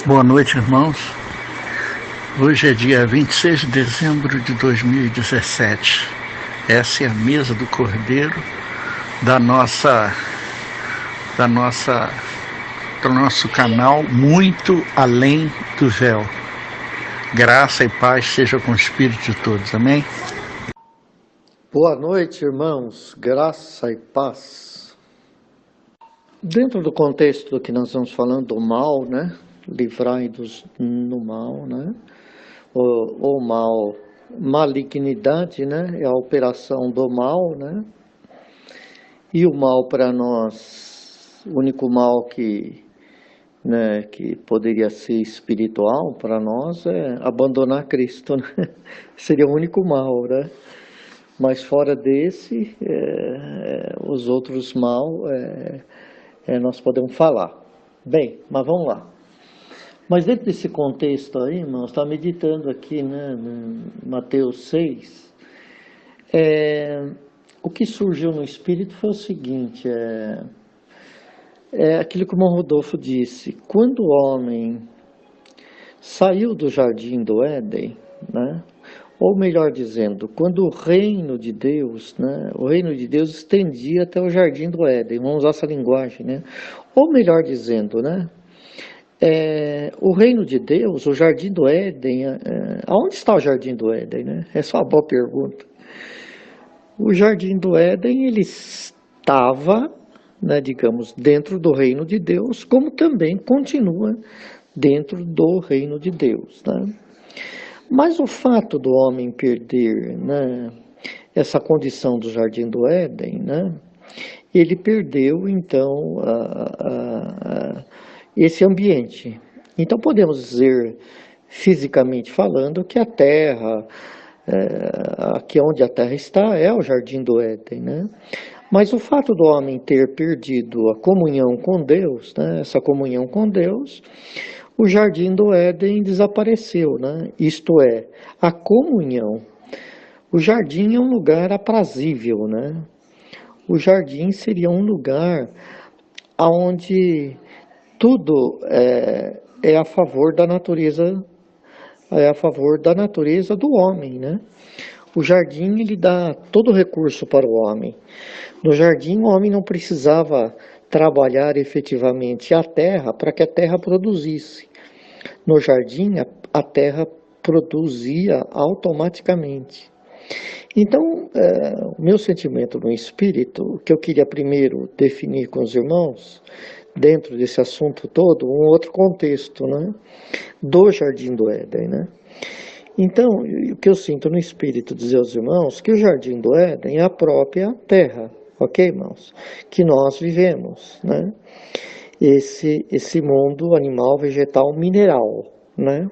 Boa noite, irmãos. Hoje é dia 26 de dezembro de 2017. Essa é a mesa do Cordeiro do nosso canal Muito Além do Véu. Graça e paz seja com o espírito de todos. Amém? Boa noite, irmãos. Graça e paz. Dentro do contexto do que nós estamos falando do mal, né? Livrai-nos no mal, né? O mal, malignidade, né? É a operação do mal, né? E o mal para nós, o único mal que poderia ser espiritual para nós é abandonar Cristo, né? Seria o único mal, né? Mas fora desse, os outros mal, nós podemos falar. Bem, mas vamos lá. Mas dentro desse contexto aí, irmãos, está meditando aqui, né, no Mateus 6, o que surgiu no Espírito foi o seguinte, aquilo que o irmão Rodolfo disse, quando o homem saiu do jardim do Éden, né, ou melhor dizendo, quando o reino de Deus, né, o reino de Deus estendia até o jardim do Éden, vamos usar essa linguagem, né, ou melhor dizendo, né, o reino de Deus, o jardim do Éden, aonde está o jardim do Éden, né? É só uma boa pergunta. O jardim do Éden, ele estava, né, digamos, dentro do reino de Deus, como também continua dentro do reino de Deus, né? Mas o fato do homem perder, né, essa condição do jardim do Éden, né, ele perdeu, então, esse ambiente. Então podemos dizer, fisicamente falando, que a Terra, aqui onde a Terra está, é o jardim do Éden, né? Mas o fato do homem ter perdido a comunhão com Deus, né, essa comunhão com Deus, o jardim do Éden desapareceu, né? Isto é, a comunhão. O jardim é um lugar aprazível, né? O jardim seria um lugar onde tudo é a favor da natureza, do homem, né? O jardim, ele dá todo o recurso para o homem. No jardim, o homem não precisava trabalhar efetivamente a terra para que a terra produzisse. No jardim, a terra produzia automaticamente. Então, o meu sentimento no espírito, que eu queria primeiro definir com os irmãos, dentro desse assunto todo, um outro contexto, né, do jardim do Éden, né? Então, o que eu sinto no espírito dizer aos irmãos, que o jardim do Éden é a própria terra, ok, irmãos? Que nós vivemos, né? Esse mundo animal, vegetal, mineral, né?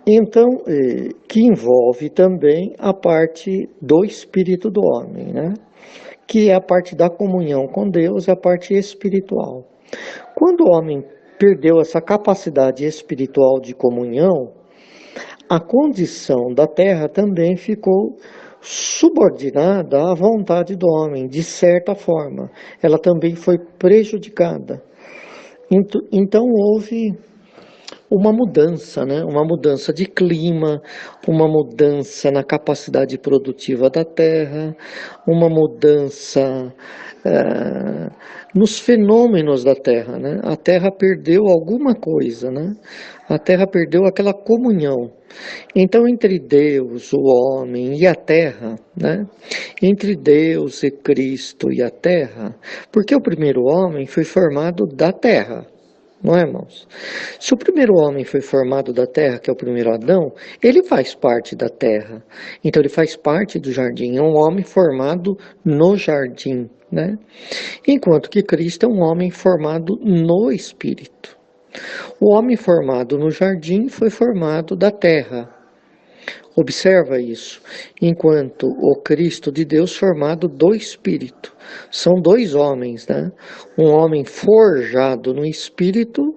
Então, que envolve também a parte do espírito do homem, né? Que é a parte da comunhão com Deus, é a parte espiritual. Quando o homem perdeu essa capacidade espiritual de comunhão, a condição da terra também ficou subordinada à vontade do homem, de certa forma. Ela também foi prejudicada. Então houve uma mudança, né? Uma mudança de clima, uma mudança na capacidade produtiva da terra, uma mudança nos fenômenos da terra, né? A terra perdeu alguma coisa, né? A terra perdeu aquela comunhão. Então, entre Deus, o homem e a terra, né? Entre Deus e Cristo e a terra, porque o primeiro homem foi formado da terra. Não é, irmãos? Se o primeiro homem foi formado da terra, que é o primeiro Adão, ele faz parte da terra. Então ele faz parte do jardim. É um homem formado no jardim, né? Enquanto que Cristo é um homem formado no Espírito. O homem formado no jardim foi formado da terra. Observa isso, enquanto o Cristo de Deus formado do Espírito. São dois homens, né? Um homem forjado no Espírito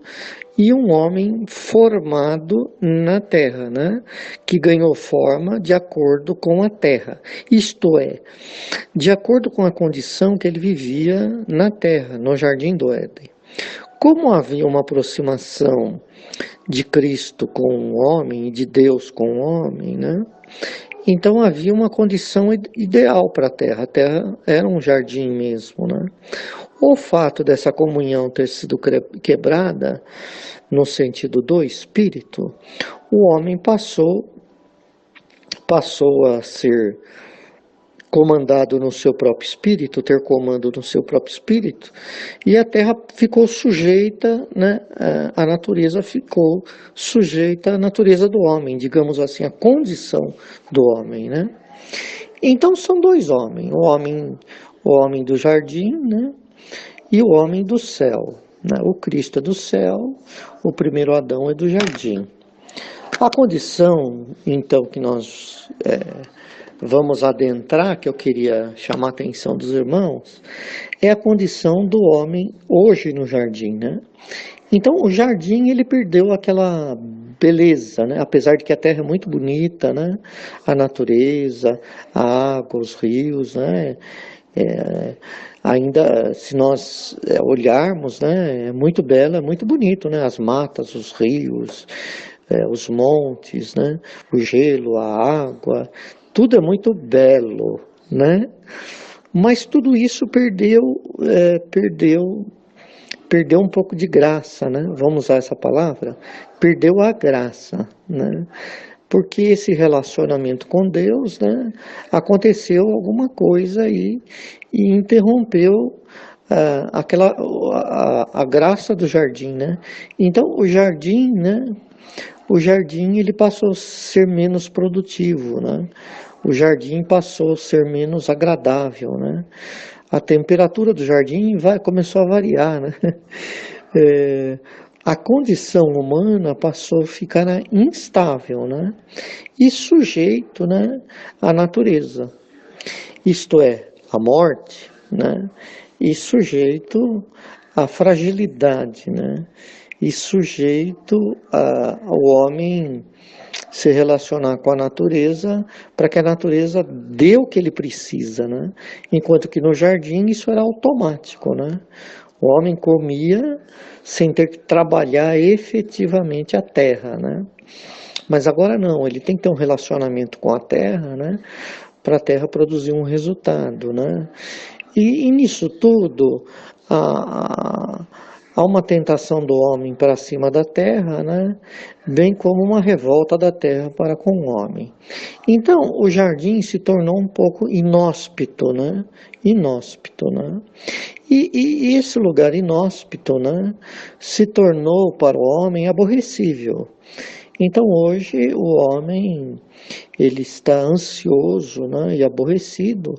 e um homem formado na terra, né? Que ganhou forma de acordo com a terra. Isto é, de acordo com a condição que ele vivia na terra, no jardim do Éden. como havia uma aproximação de Cristo com o homem e de Deus com o homem, né? Então havia uma condição ideal para a Terra era um jardim mesmo, né? O fato dessa comunhão ter sido quebrada, no sentido do espírito, o homem passou a ser comandado no seu próprio espírito, ter comando no seu próprio espírito, e a Terra ficou sujeita, né, a natureza ficou sujeita à natureza do homem, digamos assim, a condição do homem, né? Então são dois homens, o homem do jardim, né, e o homem do céu, né? O Cristo é do céu, o primeiro Adão é do jardim. A condição, então, que nós vamos adentrar, que eu queria chamar a atenção dos irmãos, é a condição do homem hoje no jardim, né? Então, o jardim, ele perdeu aquela beleza, né? Apesar de que a terra é muito bonita, né? A natureza, a água, os rios, né? Ainda, se nós olharmos, né? É muito bela, é muito bonito, né? As matas, os rios, os montes, né? O gelo, a água, tudo é muito belo, né? Mas tudo isso perdeu um pouco de graça, né? Vamos usar essa palavra? Perdeu a graça, né? Porque esse relacionamento com Deus, né? Aconteceu alguma coisa aí e interrompeu a graça do jardim, né? Então o jardim, né? O jardim ele passou a ser menos produtivo, né? O jardim passou a ser menos agradável, né? A temperatura do jardim começou a variar, né? A condição humana passou a ficar instável, né? E sujeito, né, à natureza. Isto é, à morte, né? E sujeito à fragilidade, né? E sujeito ao homem se relacionar com a natureza para que a natureza dê o que ele precisa, né? Enquanto que no jardim isso era automático, né? O homem comia sem ter que trabalhar efetivamente a terra, né? Mas agora não, ele tem que ter um relacionamento com a terra, né? Para a terra produzir um resultado, né? E nisso tudo, há uma tentação do homem para cima da terra, né? Bem como uma revolta da terra para com o homem. Então, o jardim se tornou um pouco inóspito, né? Inóspito, né? E esse lugar inóspito, né? Se tornou para o homem aborrecível. Então, hoje, o homem ele está ansioso, né, e aborrecido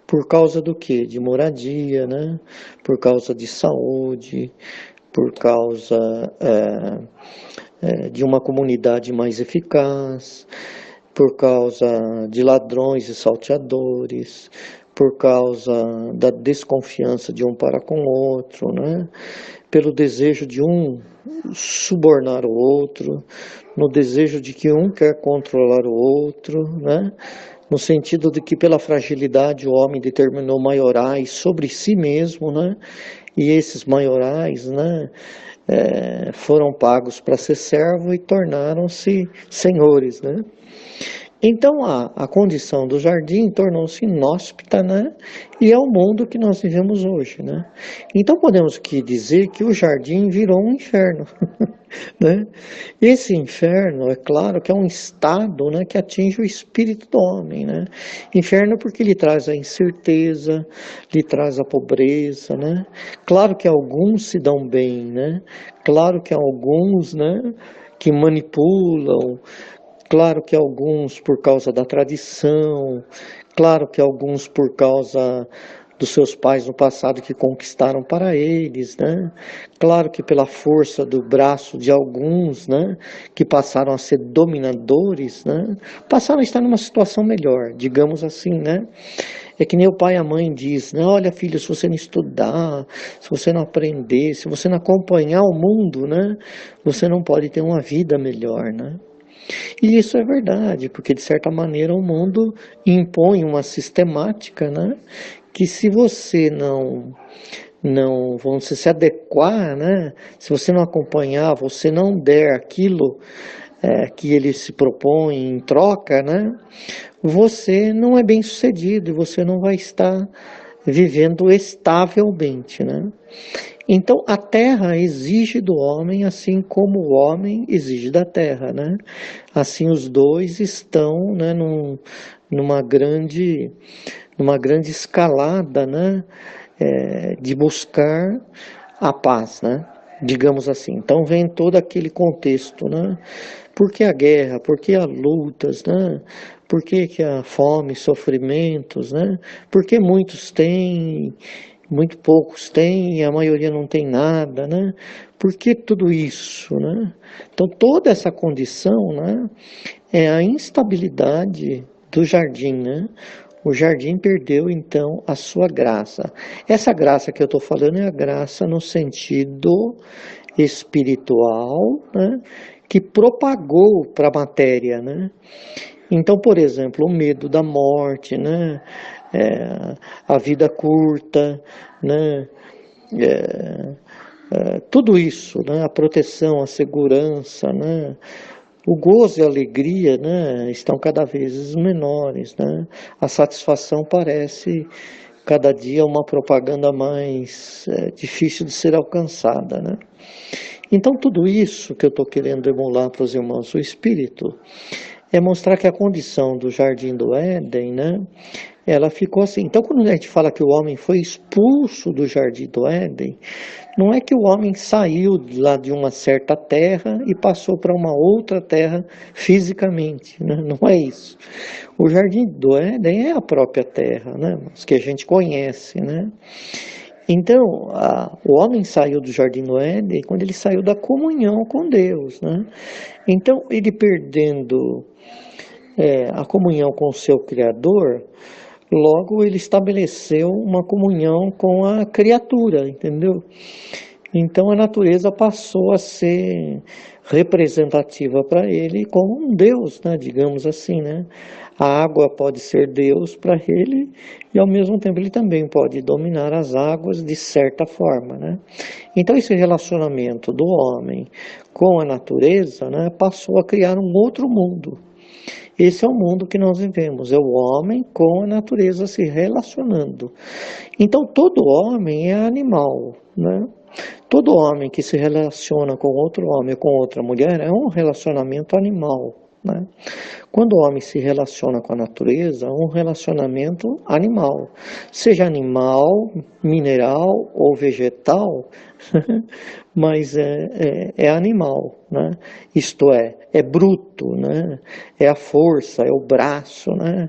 por causa do quê? De moradia, né? Por causa de saúde, por causa de uma comunidade mais eficaz, por causa de ladrões e salteadores, por causa da desconfiança de um para com o outro, né? Pelo desejo de um subornar o outro, no desejo de que um quer controlar o outro, né? No sentido de que pela fragilidade o homem determinou maiorais sobre si mesmo, né? E esses maiorais, né, foram pagos para ser servo e tornaram-se senhores, né? Então a condição do jardim tornou-se inóspita, né? E é o mundo que nós vivemos hoje, né? Então podemos dizer que o jardim virou um inferno, né? Esse inferno, é claro que é um estado, né, que atinge o espírito do homem, né? Inferno porque lhe traz a incerteza, lhe traz a pobreza, né? Claro que alguns se dão bem, né? Claro que alguns, né, que manipulam. Claro que alguns por causa da tradição, claro que alguns por causa dos seus pais no passado que conquistaram para eles, né? Claro que pela força do braço de alguns, né, que passaram a ser dominadores, né, passaram a estar numa situação melhor, digamos assim, né? É que nem o pai e a mãe diz, né? Olha, filho, se você não estudar, se você não aprender, se você não acompanhar o mundo, né, você não pode ter uma vida melhor, né? E isso é verdade, porque de certa maneira o mundo impõe uma sistemática, né, que se você não, vamos dizer, se adequar, né? Se você não acompanhar, você não der aquilo que ele se propõe em troca, né? Você não é bem sucedido e você não vai estar vivendo estavelmente, né? Então a terra exige do homem assim como o homem exige da terra, né? Assim os dois estão, né, numa grande escalada, né? De buscar a paz, né? Digamos assim. Então vem todo aquele contexto, né? Por que a guerra? Por que as lutas, né? Por que a fome, sofrimentos, né? Por que muitos têm, muito poucos têm e a maioria não tem nada, né? Por que tudo isso, né? Então toda essa condição, né? É a instabilidade do jardim, né? O jardim perdeu então a sua graça. Essa graça que eu estou falando é a graça no sentido espiritual, né? Que propagou para a matéria, né? Então, por exemplo, o medo da morte, né? A vida curta, né? Tudo isso, né? A proteção, a segurança, né? O gozo e a alegria, né, estão cada vez menores, né? A satisfação parece cada dia uma propaganda mais difícil de ser alcançada, né? Então tudo isso que eu estou querendo emular para os irmãos, o espírito, é mostrar que a condição do jardim do Éden, né, ela ficou assim. Então quando a gente fala que o homem foi expulso do jardim do Éden, não é que o homem saiu lá de uma certa terra e passou para uma outra terra fisicamente, né? Não é isso. O jardim do Éden é a própria terra, né? Os que a gente conhece, né? Então, o homem saiu do jardim do Éden quando ele saiu da comunhão com Deus, né? Então, ele perdendo a comunhão com o seu Criador, logo ele estabeleceu uma comunhão com a criatura, entendeu? Então a natureza passou a ser representativa para ele como um Deus, né? Digamos assim, né? A água pode ser Deus para ele e ao mesmo tempo ele também pode dominar as águas de certa forma, né? Então esse relacionamento do homem com a natureza, né, passou a criar um outro mundo. Esse é o mundo que nós vivemos, é o homem com a natureza se relacionando. Então todo homem é animal, né? Todo homem que se relaciona com outro homem ou com outra mulher é um relacionamento animal, né? Quando o homem se relaciona com a natureza, é um relacionamento animal. Seja animal, mineral ou vegetal, mas é animal, né? Isto é bruto, né? É a força, é o braço, né?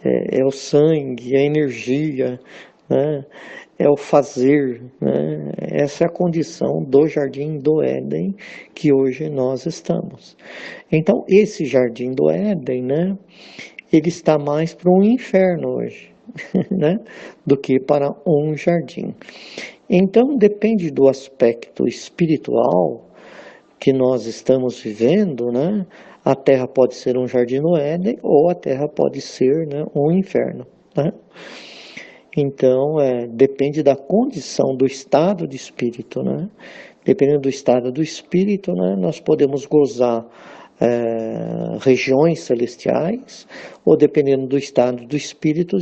É o sangue, é a energia, né? É o fazer, né? Essa é a condição do jardim do Éden que hoje nós estamos. Então, esse jardim do Éden, né? Ele está mais para um inferno hoje, né? Do que para um jardim. Então, depende do aspecto espiritual que nós estamos vivendo, né? A Terra pode ser um jardim do Éden ou a Terra pode ser, né, um inferno, né? Então, depende da condição do estado de espírito, né? Dependendo do estado do espírito, né, nós podemos gozar regiões celestiais, ou dependendo do estado do espírito,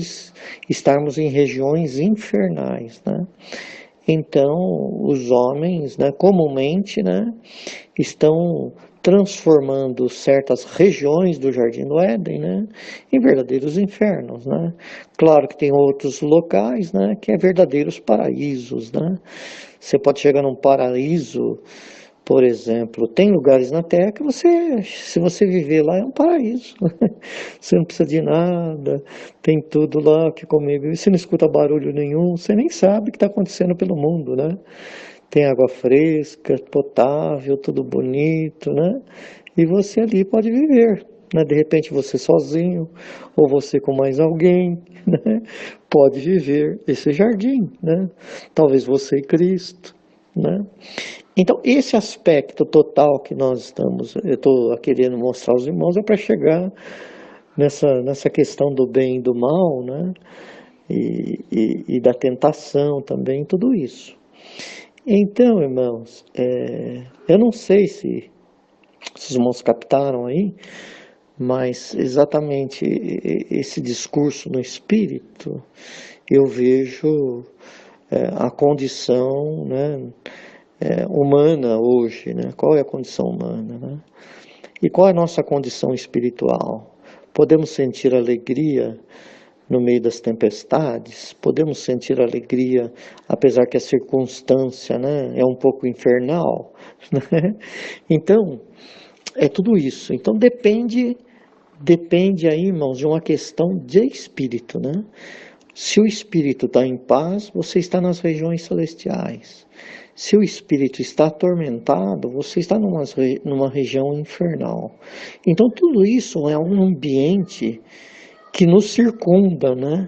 estarmos em regiões infernais, né? Então, os homens, né, comumente, né, estão transformando certas regiões do Jardim do Éden, né, em verdadeiros infernos, né? Claro que tem outros locais, né, que é verdadeiros paraísos, né? Você pode chegar num paraíso, por exemplo, tem lugares na Terra que se você viver lá, é um paraíso. Você não precisa de nada, tem tudo lá que comigo. E você não escuta barulho nenhum, você nem sabe o que está acontecendo pelo mundo, né? Tem água fresca, potável, tudo bonito, né? E você ali pode viver, né? De repente você sozinho, ou você com mais alguém, né? Pode viver esse jardim, né? Talvez você e Cristo, né? Então, esse aspecto total que eu estou querendo mostrar aos irmãos é para chegar nessa questão do bem e do mal, né? e da tentação também, tudo isso. Então, irmãos, eu não sei se os irmãos captaram aí, mas exatamente esse discurso no espírito, eu vejo a condição, né, humana hoje, né? Qual é a condição humana, né? E qual é a nossa condição espiritual? Podemos sentir alegria no meio das tempestades? Podemos sentir alegria apesar que a circunstância, né, é um pouco infernal, né? Então, é tudo isso. Então depende aí, irmãos, de uma questão de espírito, né? Se o espírito está em paz, você está nas regiões celestiais. Se o espírito está atormentado, você está numa região infernal. Então tudo isso é um ambiente que nos circunda, né?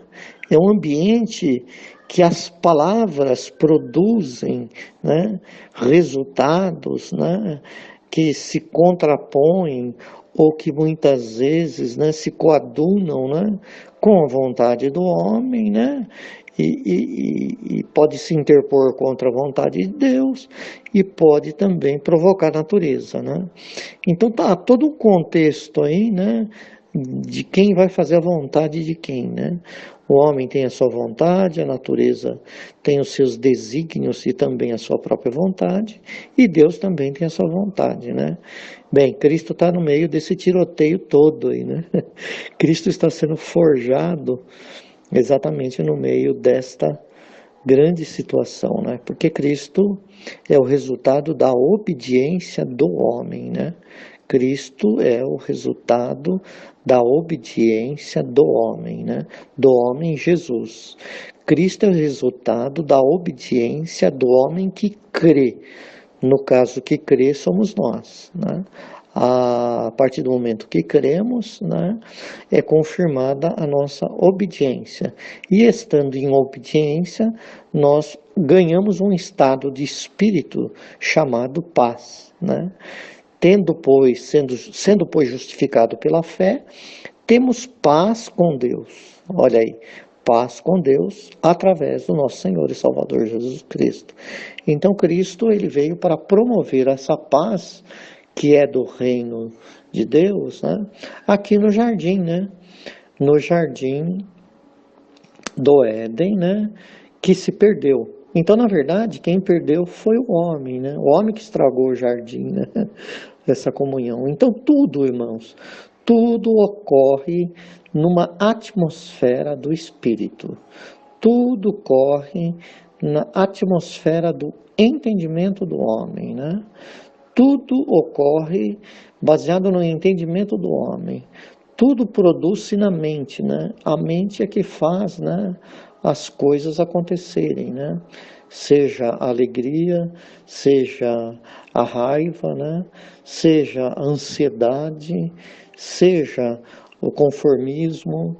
É um ambiente que as palavras produzem, né, resultados, né, que se contrapõem ou que muitas vezes, né, se coadunam, né, com a vontade do homem, né, e pode se interpor contra a vontade de Deus e pode também provocar a natureza, né? Então tá todo um contexto aí, né, de quem vai fazer a vontade de quem, né? O homem tem a sua vontade, a natureza tem os seus desígnios e também a sua própria vontade, e Deus também tem a sua vontade, né? Bem, Cristo está no meio desse tiroteio todo aí, né? Cristo está sendo forjado exatamente no meio desta grande situação, né? Porque Cristo é o resultado da obediência do homem, né? Cristo é o resultado da obediência do homem, né? Do homem Jesus. Cristo é o resultado da obediência do homem que crê. No caso, que crê somos nós, né? A partir do momento que cremos, né, é confirmada a nossa obediência. E estando em obediência, nós ganhamos um estado de espírito chamado paz, né? Sendo pois justificado pela fé, temos paz com Deus. Olha aí, paz com Deus através do nosso Senhor e Salvador Jesus Cristo. Então Cristo, ele veio para promover essa paz que é do reino de Deus, né, aqui no jardim, né? No jardim do Éden, né, que se perdeu. Então, na verdade, quem perdeu foi o homem, né? O homem que estragou o jardim, né? Essa comunhão. Então, tudo, irmãos, tudo ocorre numa atmosfera do Espírito. Tudo ocorre na atmosfera do entendimento do homem, né? Tudo ocorre baseado no entendimento do homem. Tudo produz-se na mente, né? A mente é que faz, né, as coisas acontecerem, né? Seja a alegria, seja a raiva, né? Seja a ansiedade, seja o conformismo,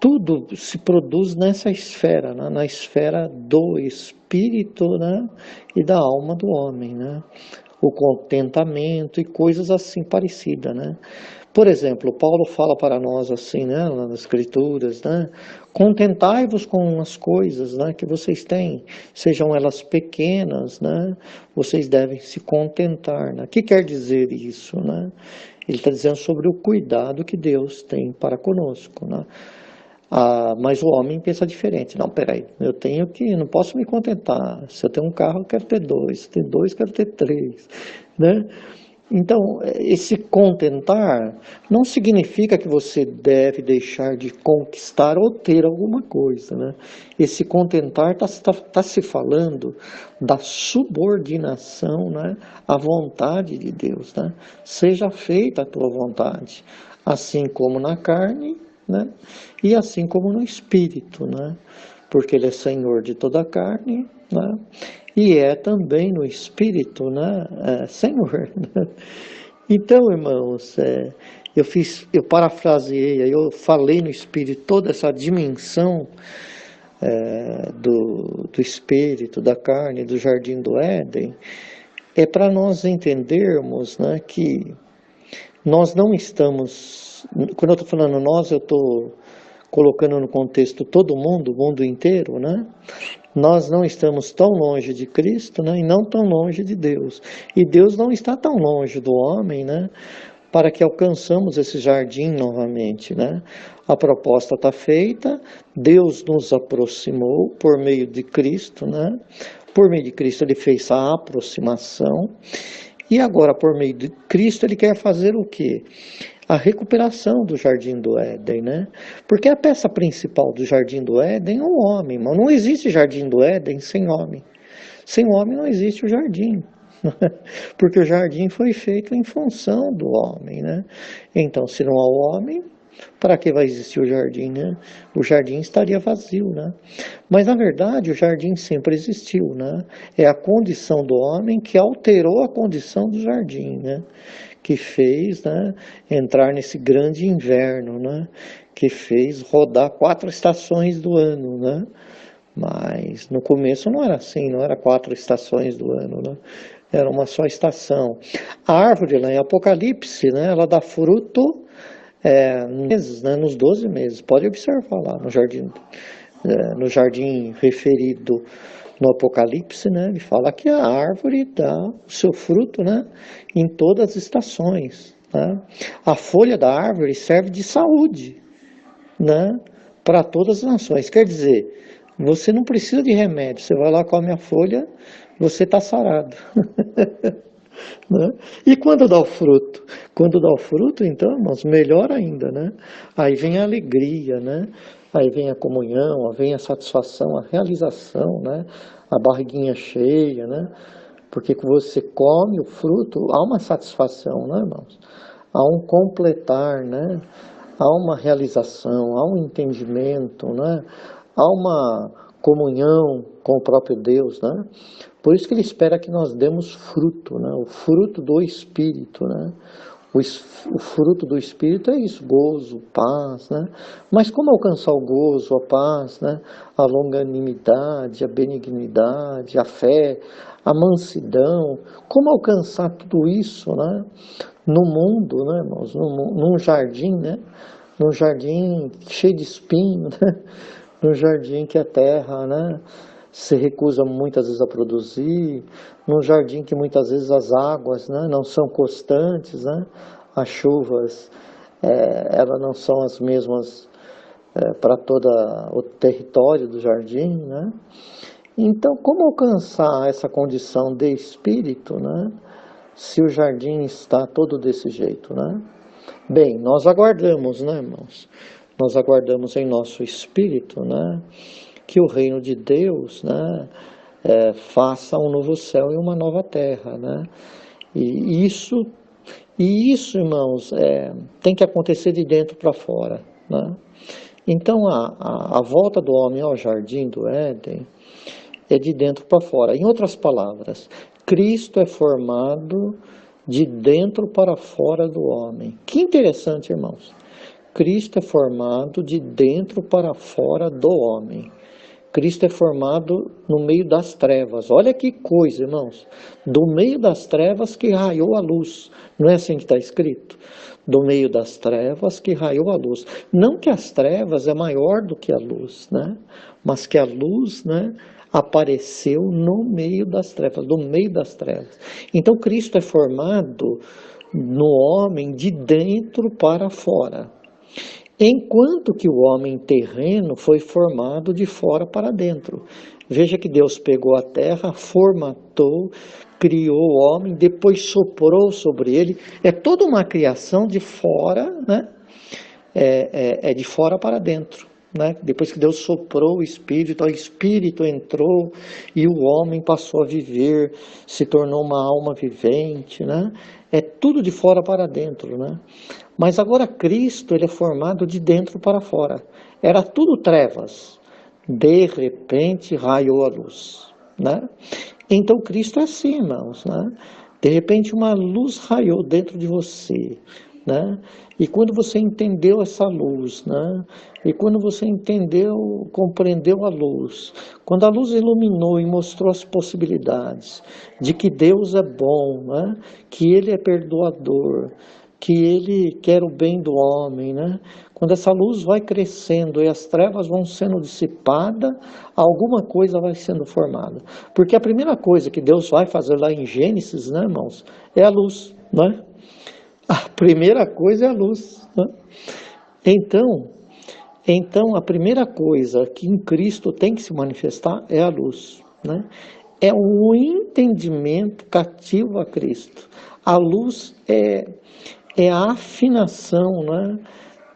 tudo se produz nessa esfera, né? Na esfera do espírito, né, e da alma do homem, né? O contentamento e coisas assim parecidas, né? Por exemplo, Paulo fala para nós assim, né, lá nas Escrituras, né? Contentai-vos com as coisas, né, que vocês têm, sejam elas pequenas, né? Vocês devem se contentar, né? O que quer dizer isso, né? Ele está dizendo sobre o cuidado que Deus tem para conosco, né? Mas o homem pensa diferente. Não, peraí, não posso me contentar. Se eu tenho um carro, eu quero ter dois. Se eu tenho dois, eu quero ter três, né? Então, esse contentar não significa que você deve deixar de conquistar ou ter alguma coisa, né? Esse contentar tá se falando da subordinação, né, à vontade de Deus, né? Seja feita a tua vontade, assim como na carne, né, e assim como no espírito, né? Porque ele é Senhor de toda a carne, né? E é também no espírito, né, Senhor, né? Então, irmãos, eu parafraseei, eu falei no espírito toda essa dimensão do espírito, da carne, do jardim do Éden, é para nós entendermos, né, que nós não estamos, quando eu estou falando nós, eu estou colocando no contexto todo mundo, o mundo inteiro, né? Nós não estamos tão longe de Cristo, né? E não tão longe de Deus. E Deus não está tão longe do homem, né? Para que alcançamos esse jardim novamente, né? A proposta está feita, Deus nos aproximou por meio de Cristo, né? Por meio de Cristo ele fez a aproximação, e agora por meio de Cristo ele quer fazer o quê? A recuperação do Jardim do Éden, né? Porque a peça principal do Jardim do Éden é o homem, mas não existe Jardim do Éden sem homem. Sem homem não existe o jardim. Porque o jardim foi feito em função do homem, né? Então, se não há o homem, para que vai existir o jardim, né? O jardim estaria vazio, né? Mas, na verdade, o jardim sempre existiu, né? É a condição do homem que alterou a condição do jardim, né? Que fez, né, entrar nesse grande inverno, né? Que fez rodar 4 estações do ano, né? Mas no começo não era assim, não era 4 estações do ano, né? Era uma só estação. A árvore lá em Apocalipse, né, ela dá fruto meses, né, nos 12 meses. Pode observar lá no jardim referido no Apocalipse, né, ele fala que a árvore dá o seu fruto, né, em todas as estações, né? A folha da árvore serve de saúde, né, para todas as nações. Quer dizer, você não precisa de remédio, você vai lá, come a folha, você está sarado. Né? E quando dá o fruto? Quando dá o fruto, então, irmãos, melhor ainda, né? Aí vem a alegria, né? Aí vem a comunhão, vem a satisfação, a realização, né? A barriguinha cheia, né? Porque quando você come o fruto, há uma satisfação, né, irmãos? Há um completar, né? Há uma realização, há um entendimento, né? Há uma comunhão com o próprio Deus, né? Por isso que ele espera que nós demos fruto, né? O fruto do Espírito, né? O fruto do Espírito é isso, gozo, paz, né? Mas como alcançar o gozo, a paz, né? A longanimidade, a benignidade, a fé, a mansidão, como alcançar tudo isso, né? No mundo, né, irmãos? Num jardim, né? Num jardim cheio de espinho, né? Num jardim que a terra, né, se recusa muitas vezes a produzir, num jardim que muitas vezes as águas, né, não são constantes, né, as chuvas elas não são as mesmas para todo o território do jardim, né? Então, como alcançar essa condição de espírito, né, se o jardim está todo desse jeito, né? Bem, nós aguardamos, né, irmãos? Nós aguardamos em nosso espírito, né, que o reino de Deus, né, faça um novo céu e uma nova terra, né? E isso, irmãos, tem que acontecer de dentro para fora, né? Então, a volta do homem ao jardim do Éden é de dentro para fora. Em outras palavras, Cristo é formado de dentro para fora do homem. Que interessante, irmãos. Cristo é formado de dentro para fora do homem. Cristo é formado no meio das trevas. Olha que coisa, irmãos. Do meio das trevas que raiou a luz. Não é assim que está escrito? Do meio das trevas que raiou a luz. Não que as trevas é maior do que a luz, né? Mas que a luz, né, apareceu no meio das trevas, do meio das trevas. Então Cristo é formado no homem de dentro para fora. Enquanto que o homem terreno foi formado de fora para dentro. Veja que Deus pegou a terra, formatou, criou o homem, depois soprou sobre ele. É toda uma criação de fora, né? É de fora para dentro, né? Depois que Deus soprou o Espírito entrou e o homem passou a viver, se tornou uma alma vivente, né? É tudo de fora para dentro, né? Mas agora Cristo, ele é formado de dentro para fora. Era tudo trevas. De repente raiou a luz, né? Então Cristo é assim, irmãos, né? De repente uma luz raiou dentro de você, né? E quando você entendeu essa luz, né? E quando você entendeu, compreendeu a luz, quando a luz iluminou e mostrou as possibilidades de que Deus é bom, né? Que Ele é perdoador, que Ele quer o bem do homem, né? Quando essa luz vai crescendo e as trevas vão sendo dissipadas, alguma coisa vai sendo formada. Porque a primeira coisa que Deus vai fazer lá em Gênesis, né, irmãos, é a luz, né? A primeira coisa é a luz, né? Então, a primeira coisa que em Cristo tem que se manifestar é a luz, né? É o entendimento cativo a Cristo. A luz é a afinação, né,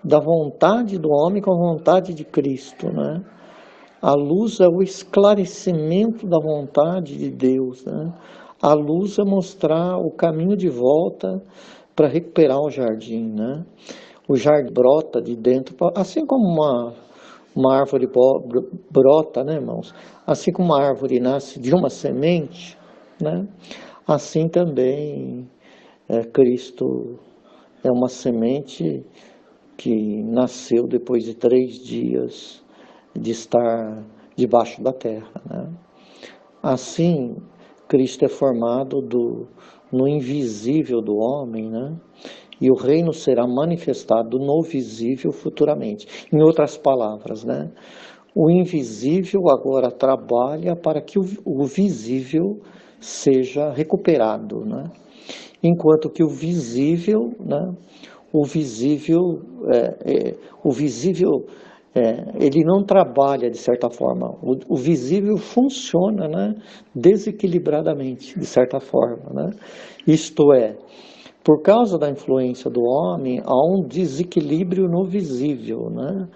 da vontade do homem com a vontade de Cristo, né? A luz é o esclarecimento da vontade de Deus, né? A luz é mostrar o caminho de volta para recuperar o jardim, né? O jardim brota de dentro, assim como uma árvore brota, né, irmãos? Assim como uma árvore nasce de uma semente, né? Assim também Cristo é uma semente que nasceu depois de 3 dias de estar debaixo da terra, né? Assim, Cristo é formado no invisível do homem, né? E o reino será manifestado no visível futuramente. Em outras palavras, né? O invisível agora trabalha para que o visível seja recuperado, né? Enquanto que o visível, né? O visível ele não trabalha de certa forma. O visível funciona, né, desequilibradamente, de certa forma, né? Isto é, por causa da influência do homem, há um desequilíbrio no visível, né?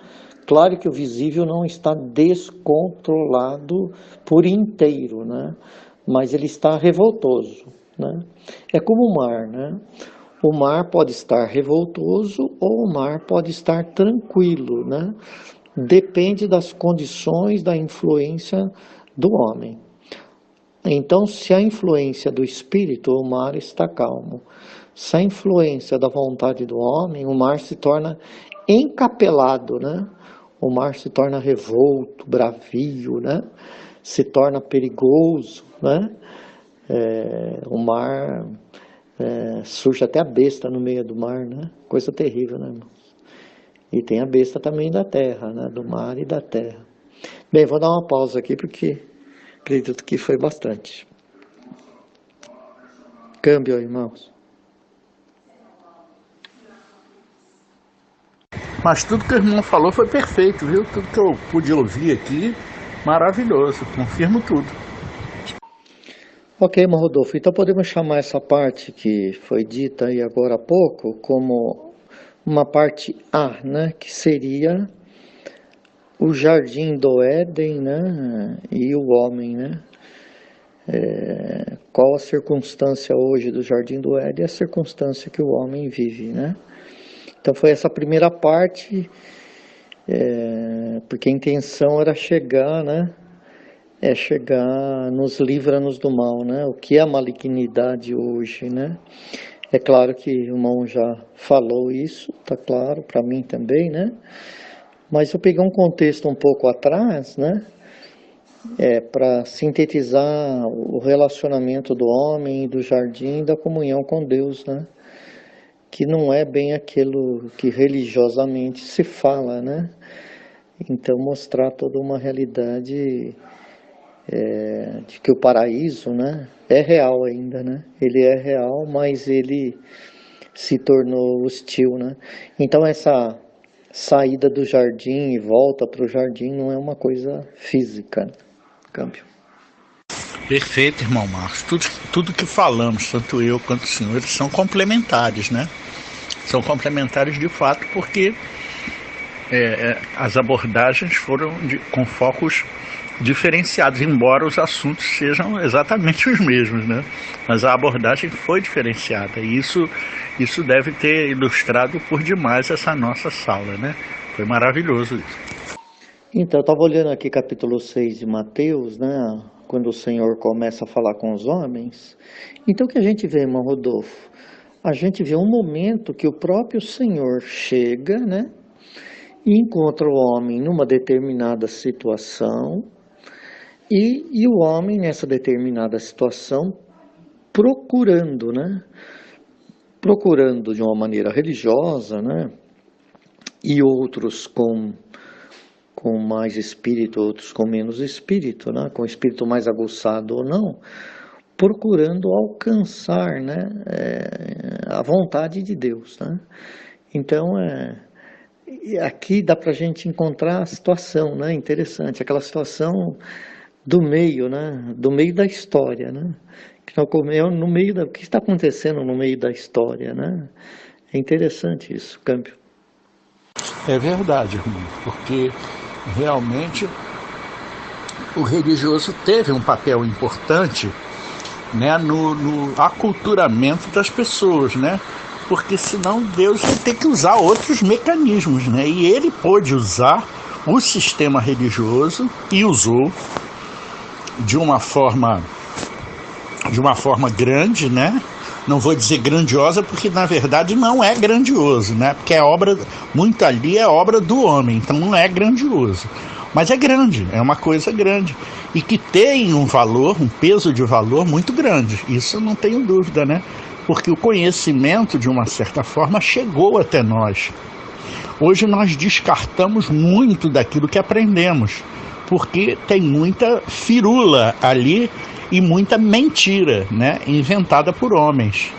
Claro que o visível não está descontrolado por inteiro, né? Mas ele está revoltoso, né? É como o mar, né? O mar pode estar revoltoso ou o mar pode estar tranquilo, né? Depende das condições da influência do homem. Então, se a influência do espírito, o mar está calmo. Se a influência da vontade do homem, o mar se torna encapelado, né? O mar se torna revolto, bravio, né? Se torna perigoso, né? O mar surge até a besta no meio do mar, né? Coisa terrível, né, irmão? E tem a besta também da terra, né? Do mar e da terra. Bem, vou dar uma pausa aqui porque acredito que foi bastante. Câmbio, irmãos. Mas tudo que o irmão falou foi perfeito, viu? Tudo que eu pude ouvir aqui, maravilhoso. Confirmo tudo. Ok, irmão Rodolfo. Então podemos chamar essa parte que foi dita aí agora há pouco como uma parte A, né? Que seria o jardim do Éden, né? E o homem, né? Qual a circunstância hoje do jardim do Éden? É a circunstância que o homem vive, né? Então foi essa primeira parte, porque a intenção era chegar, né? Chegar nos livra-nos do mal, né? O que é a malignidade hoje, né? É claro que o irmão já falou isso, tá claro, para mim também, né? Mas eu peguei um contexto um pouco atrás, né? Para sintetizar o relacionamento do homem, do jardim, da comunhão com Deus, né? Que não é bem aquilo que religiosamente se fala, né? Então mostrar toda uma realidade de que o paraíso, né, é real ainda, né? Ele é real, mas ele se tornou hostil, né? Então essa saída do jardim e volta para o jardim não é uma coisa física. Câmbio. Perfeito, irmão Marcos. Tudo que falamos, tanto eu quanto o senhor, eles são complementares, né? São complementares de fato porque as abordagens foram com focos diferenciados, embora os assuntos sejam exatamente os mesmos, né? Mas a abordagem foi diferenciada e isso deve ter ilustrado por demais essa nossa sala, né? Foi maravilhoso isso. Então, eu estava olhando aqui capítulo 6 de Mateus, né? Quando o Senhor começa a falar com os homens. Então, o que a gente vê, irmão Rodolfo? A gente vê um momento que o próprio Senhor chega, né? E encontra o homem numa determinada situação. E o homem, nessa determinada situação, procurando, né? Procurando de uma maneira religiosa, né? e outros com mais espírito, outros com menos espírito, né? Com espírito mais aguçado ou não, procurando alcançar, né, a vontade de Deus, né? Então, aqui dá para a gente encontrar a situação, né, interessante, aquela situação do meio, né, do meio da história, né? No meio o que está acontecendo no meio da história, né? É interessante isso, Câmbio. É verdade, irmão, porque realmente o religioso teve um papel importante, né, no aculturamento das pessoas, né? Porque senão Deus ia ter que usar outros mecanismos, né? E ele pôde usar o sistema religioso e usou de uma forma grande, né? Não vou dizer grandiosa, porque na verdade não é grandioso, né? Porque muito ali é obra do homem, então não é grandioso. Mas é grande, é uma coisa grande. E que tem um valor, um peso de valor muito grande. Isso eu não tenho dúvida, né? Porque o conhecimento, de uma certa forma, chegou até nós. Hoje nós descartamos muito daquilo que aprendemos, porque tem muita firula ali e muita mentira, né, inventada por homens,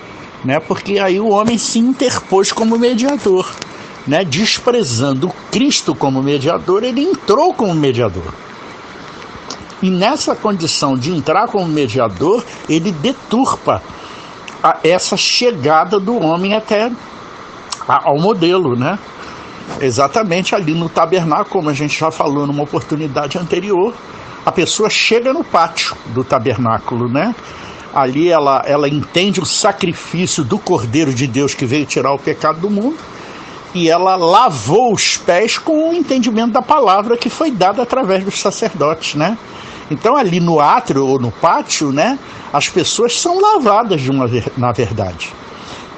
né, porque aí o homem se interpôs como mediador, né, desprezando Cristo como mediador, ele entrou como mediador. E nessa condição de entrar como mediador, ele deturpa essa chegada do homem até ao modelo, né? Exatamente ali no tabernáculo, como a gente já falou numa oportunidade anterior, a pessoa chega no pátio do tabernáculo, né? Ali ela entende o sacrifício do Cordeiro de Deus que veio tirar o pecado do mundo, e ela lavou os pés com o entendimento da palavra que foi dada através dos sacerdotes, né? Então ali no átrio ou no pátio, né, as pessoas são lavadas na verdade,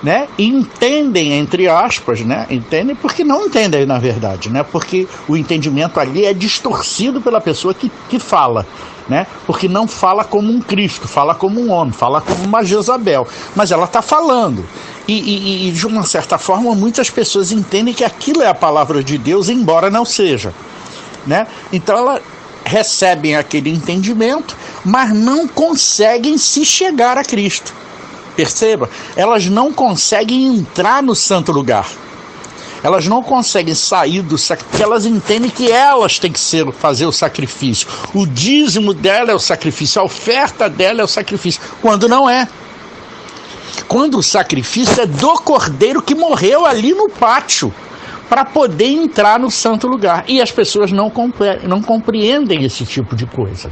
né? E entendem, entre aspas, né? Entendem porque não entendem na verdade, né? Porque o entendimento ali é distorcido pela pessoa que fala, né? Porque não fala como um Cristo, fala como um homem, fala como uma Jezabel, mas ela está falando. E de uma certa forma muitas pessoas entendem que aquilo é a palavra de Deus, embora não seja, né? Então elas recebem aquele entendimento, mas não conseguem se chegar a Cristo. Perceba, elas não conseguem entrar no santo lugar. Elas não conseguem sair do sacrifício, porque elas entendem que elas têm que fazer o sacrifício. O dízimo dela é o sacrifício, a oferta dela é o sacrifício, quando não é. Quando o sacrifício é do Cordeiro que morreu ali no pátio, para poder entrar no santo lugar. E as pessoas não compreendem esse tipo de coisa,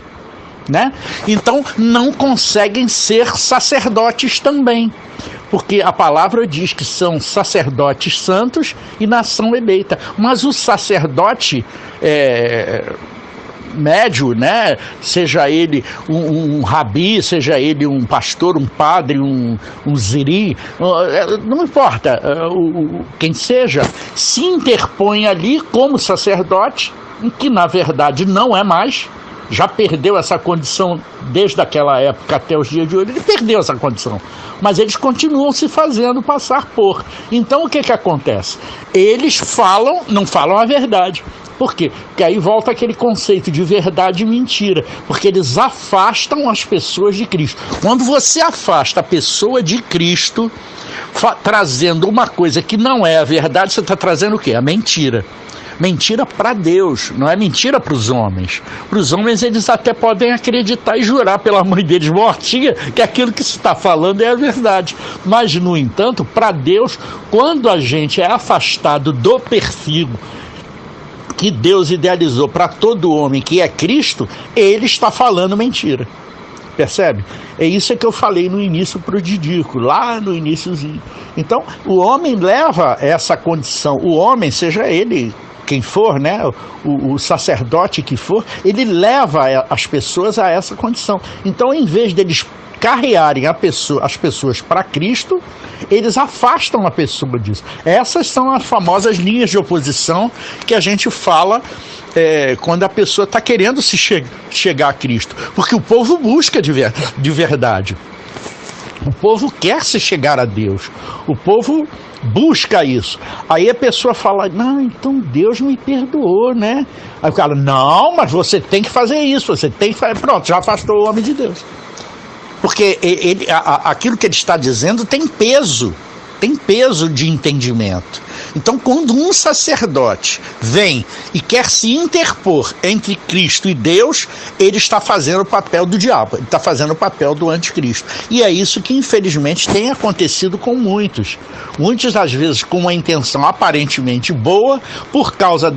né? Então não conseguem ser sacerdotes também, porque a palavra diz que são sacerdotes santos e nação eleita, mas o sacerdote médio, né, seja ele um rabi, seja ele um pastor, um padre, um ziri, não importa quem seja, se interpõe ali como sacerdote, que na verdade não é mais, já perdeu essa condição desde aquela época até os dias de hoje, ele perdeu essa condição, mas eles continuam se fazendo passar por. Então o que acontece? Eles não falam a verdade. Por quê? Porque aí volta aquele conceito de verdade e mentira, porque eles afastam as pessoas de Cristo. Quando você afasta a pessoa de Cristo, trazendo uma coisa que não é a verdade, você está trazendo o quê? A mentira. Mentira para Deus, não é mentira para os homens. Para os homens eles até podem acreditar e jurar pela mãe deles mortinha que aquilo que se está falando é a verdade. Mas, no entanto, para Deus, quando a gente é afastado do perfil que Deus idealizou para todo homem, que é Cristo, ele está falando mentira. Percebe? É isso que eu falei no início para o Didico, lá no iniciozinho. Então, o homem leva essa condição, o homem, seja ele quem for, né, o sacerdote que for, ele leva as pessoas a essa condição. Então, em vez deles carrearem as pessoas para Cristo, eles afastam a pessoa disso. Essas são as famosas linhas de oposição que a gente fala quando a pessoa está querendo chegar a Cristo, porque o povo busca de verdade. O povo quer se chegar a Deus, o povo busca isso. Aí a pessoa fala, não, então Deus me perdoou, né? Aí o cara, não, mas você tem que fazer isso, você tem que fazer. Pronto, já afastou o homem de Deus. Porque aquilo que ele está dizendo tem peso de entendimento. Então, quando um sacerdote vem e quer se interpor entre Cristo e Deus, ele está fazendo o papel do diabo, ele está fazendo o papel do anticristo. E é isso que, infelizmente, tem acontecido com muitos. Muitos, às vezes, com uma intenção aparentemente boa, por causa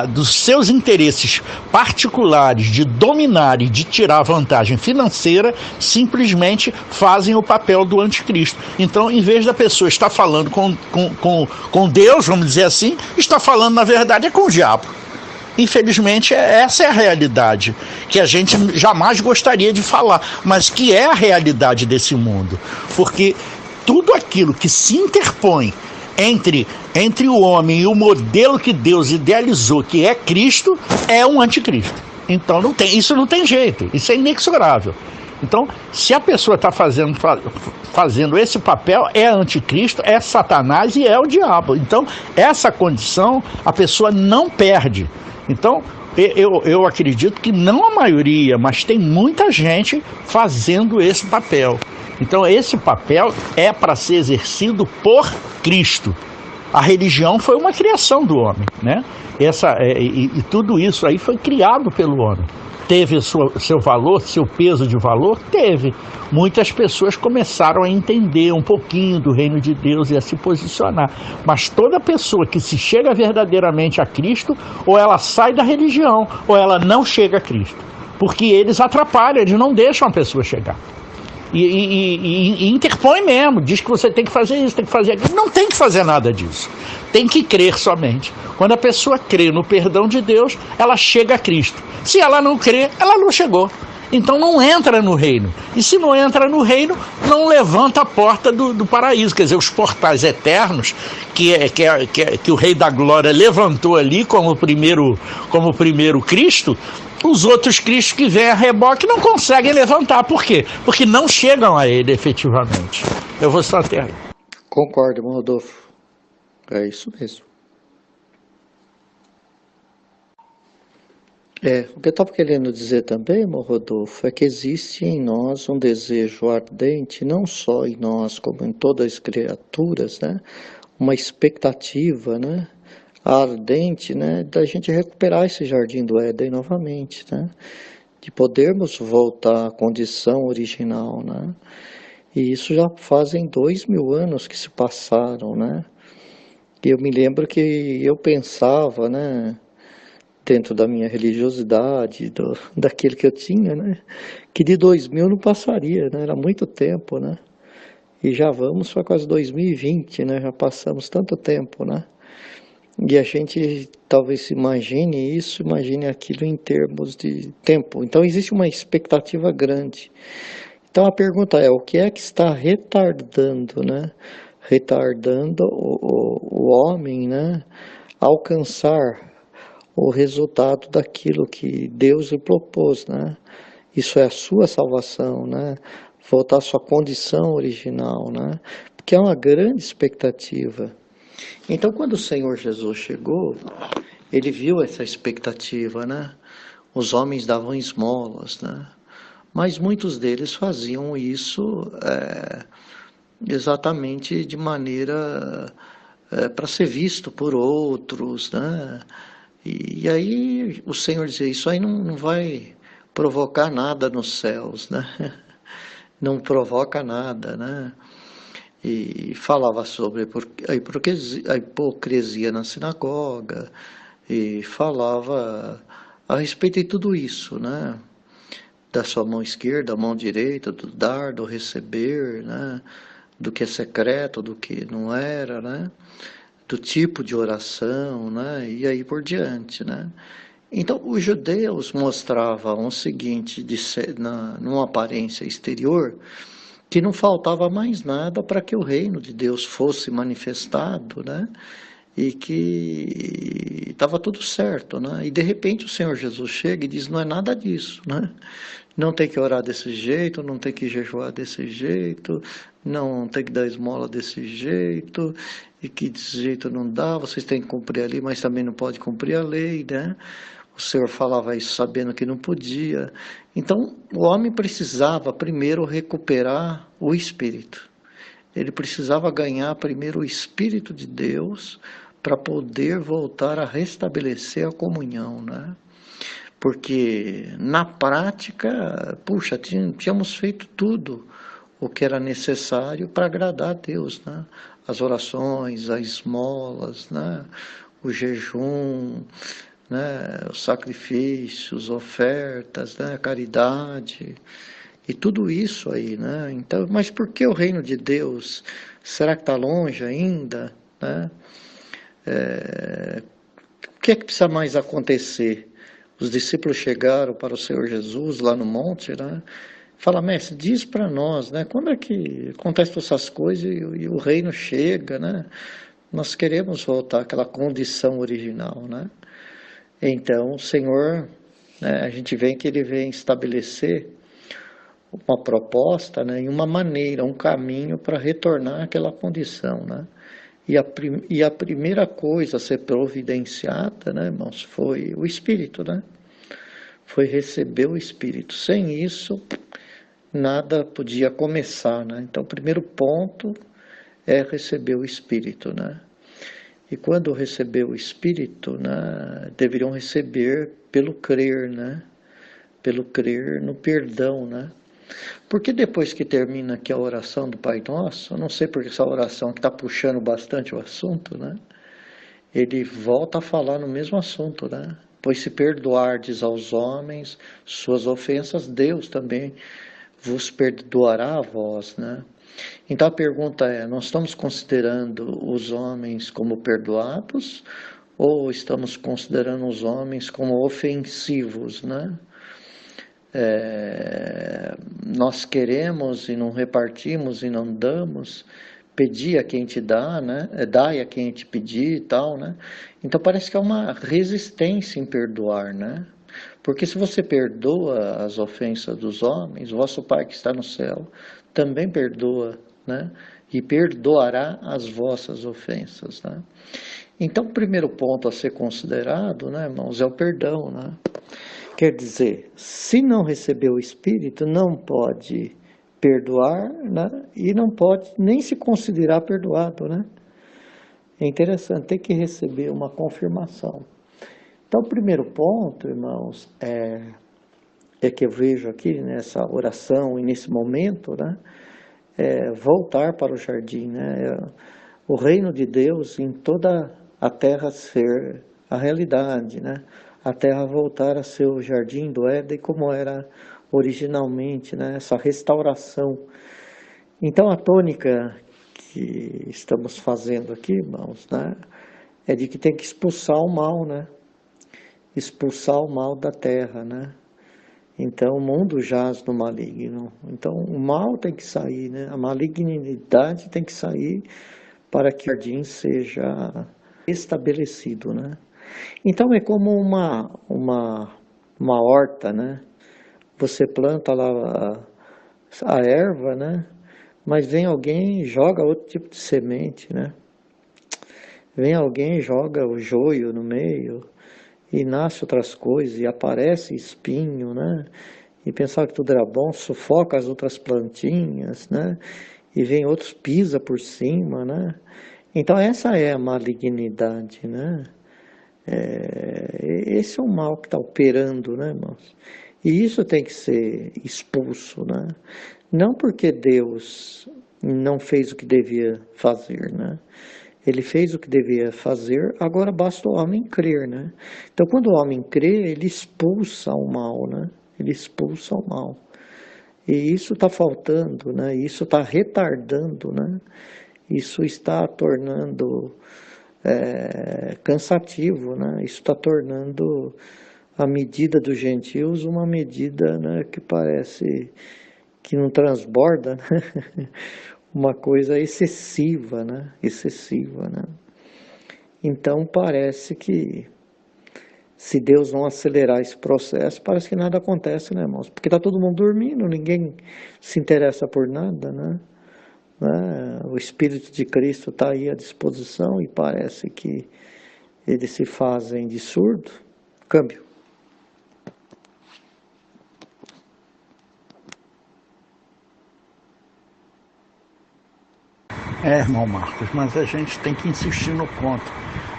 dos seus interesses particulares de dominar e de tirar vantagem financeira, simplesmente fazem o papel do anticristo. Então, em vez da pessoa estar falando com Deus, vamos dizer assim, está falando, na verdade, com o diabo. Infelizmente, essa é a realidade, que a gente jamais gostaria de falar, mas que é a realidade desse mundo. Porque tudo aquilo que se interpõe entre o homem e o modelo que Deus idealizou, que é Cristo, é um anticristo. Então, isso não tem jeito, isso é inexorável. Então, se a pessoa está fazendo esse papel, é anticristo, é Satanás e é o diabo. Então, essa condição a pessoa não perde. Então, eu acredito que não a maioria, mas tem muita gente fazendo esse papel. Então, esse papel é para ser exercido por Cristo. A religião foi uma criação do homem, né? E tudo isso aí foi criado pelo homem. Teve seu valor, seu peso de valor? Teve. Muitas pessoas começaram a entender um pouquinho do reino de Deus e a se posicionar. Mas toda pessoa que se chega verdadeiramente a Cristo, ou ela sai da religião, ou ela não chega a Cristo. Porque eles atrapalham, eles não deixam a pessoa chegar. E interpõe mesmo, diz que você tem que fazer isso, tem que fazer aquilo. Não tem que fazer nada disso. Tem que crer somente. Quando a pessoa crê no perdão de Deus, ela chega a Cristo. Se ela não crê, ela não chegou. Então não entra no reino. E se não entra no reino, não levanta a porta do paraíso. Quer dizer, os portais eternos que o Rei da Glória levantou ali como primeiro Cristo, os outros Cristos que vêm a reboque não conseguem levantar. Por quê? Porque não chegam a ele efetivamente. Eu vou só até aí. Concordo, irmão Rodolfo. É isso mesmo. O que eu estava querendo dizer também, irmão Rodolfo, é que existe em nós um desejo ardente, não só em nós, como em todas as criaturas, né? Uma expectativa, né? Ardente, né? Da gente recuperar esse jardim do Éden novamente, né? De podermos voltar à condição original, né? E isso já fazem 2000 anos que se passaram, né? E eu me lembro que eu pensava, né? Dentro da minha religiosidade, daquilo que eu tinha, né? Que de 2000 não passaria, né? Era muito tempo, né? E já vamos para quase 2020, né? Já passamos tanto tempo, né? E a gente talvez imagine isso, imagine aquilo em termos de tempo. Então existe uma expectativa grande. Então a pergunta é, o que é que está retardando, né? Retardando o homem, né? Alcançar o resultado daquilo que Deus lhe propôs, né? Isso é a sua salvação, né? Voltar à sua condição original, né? Porque é uma grande expectativa. Então, quando o Senhor Jesus chegou, ele viu essa expectativa, né? Os homens davam esmolas, né? Mas muitos deles faziam isso exatamente de maneira para ser visto por outros, né? E aí o Senhor dizia, isso aí não vai provocar nada nos céus, né? Não provoca nada, né? E falava sobre a hipocrisia na sinagoga, e falava a respeito de tudo isso, né? Da sua mão esquerda, a mão direita, do dar, do receber, né? Do que é secreto, do que não era, né? Do tipo de oração, né? E aí por diante, né? Então, os judeus mostravam o seguinte, numa aparência exterior, que não faltava mais nada para que o reino de Deus fosse manifestado, né? e que estava tudo certo, né? E de repente o Senhor Jesus chega e diz, não é nada disso, né? Não tem que orar desse jeito, não tem que jejuar desse jeito, não tem que dar esmola desse jeito, e que desse jeito não dá, vocês têm que cumprir a lei, mas também não pode cumprir a lei, né? O Senhor falava isso sabendo que não podia. Então, o homem precisava primeiro recuperar o espírito. Ele precisava ganhar primeiro o Espírito de Deus para poder voltar a restabelecer a comunhão, né? Porque na prática, puxa, tínhamos feito tudo o que era necessário para agradar a Deus, né? As orações, as esmolas, né? O jejum, né? Os sacrifícios, ofertas, né? A caridade e tudo isso aí, né? Então, mas por que o reino de Deus? Será que está longe ainda, né? O que é que precisa mais acontecer? Os discípulos chegaram para o Senhor Jesus lá no monte, né? Fala, mestre, diz para nós, né? Quando é que acontecem essas coisas e o reino chega, né? Nós queremos voltar àquela condição original, né? Então, o Senhor, né, a gente vê que ele vem estabelecer uma proposta, né, e uma maneira, um caminho para retornar àquela condição, né? E a primeira coisa a ser providenciada, né, irmãos, foi o Espírito, né? Foi receber o Espírito. Sem isso, nada podia começar, né? Então, o primeiro ponto é receber o Espírito, né? E quando receber o Espírito, né, deveriam receber pelo crer, né? Pelo crer no perdão, né? Porque depois que termina aqui a oração do Pai Nosso, eu não sei porque essa oração que está puxando bastante o assunto, né? Ele volta a falar no mesmo assunto, né? Pois se perdoardes aos homens suas ofensas, Deus também vos perdoará a vós, né? Então a pergunta é, nós estamos considerando os homens como perdoados ou estamos considerando os homens como ofensivos, né? Nós queremos e não repartimos e não damos, pedir a quem te dá, né? Dai a quem te pedir e tal, né? Então parece que é uma resistência em perdoar, né? Porque se você perdoa as ofensas dos homens, o vosso Pai que está no céu também perdoa, né? E perdoará as vossas ofensas, né? Então o primeiro ponto a ser considerado, né, irmãos, é o perdão, né? Quer dizer, se não receber o Espírito, não pode perdoar, né? E não pode nem se considerar perdoado, né? É interessante, tem que receber uma confirmação. Então, o primeiro ponto, irmãos, é que eu vejo aqui nessa oração e nesse momento, né? É voltar para o jardim, né? O reino de Deus em toda a terra ser a realidade, né? A terra voltar a ser o jardim do Éden como era originalmente, né? Essa restauração. Então a tônica que estamos fazendo aqui, irmãos, né? É de que tem que expulsar o mal, né? Expulsar o mal da terra, né? Então o mundo jaz no maligno. Então o mal tem que sair, né? A malignidade tem que sair para que o jardim seja estabelecido, né? Então é como uma horta, né? Você planta lá a erva, né? Mas vem alguém e joga outro tipo de semente, né? Vem alguém e joga o joio no meio e nasce outras coisas e aparece espinho, né? E pensava que tudo era bom, sufoca as outras plantinhas, né? E vem outros, pisa por cima, né? Então essa é a malignidade, né? Esse é o mal que está operando, né, irmãos? E isso tem que ser expulso, né? Não porque Deus não fez o que devia fazer, né? Ele fez o que devia fazer, agora basta o homem crer, né? Então, quando o homem crê, ele expulsa o mal, né? Ele expulsa o mal. E isso está faltando, né? Isso está retardando, né? Isso está tornando cansativo, né? Isso está tornando a medida dos gentios uma medida, né, que parece que não transborda, né? Uma coisa excessiva, né? Excessiva, né? Então parece que, se Deus não acelerar esse processo, parece que nada acontece, né, irmãos? Porque está todo mundo dormindo, ninguém se interessa por nada, né? O Espírito de Cristo está aí à disposição e parece que eles se fazem de surdo. Câmbio. Irmão Marcos, mas a gente tem que insistir no ponto.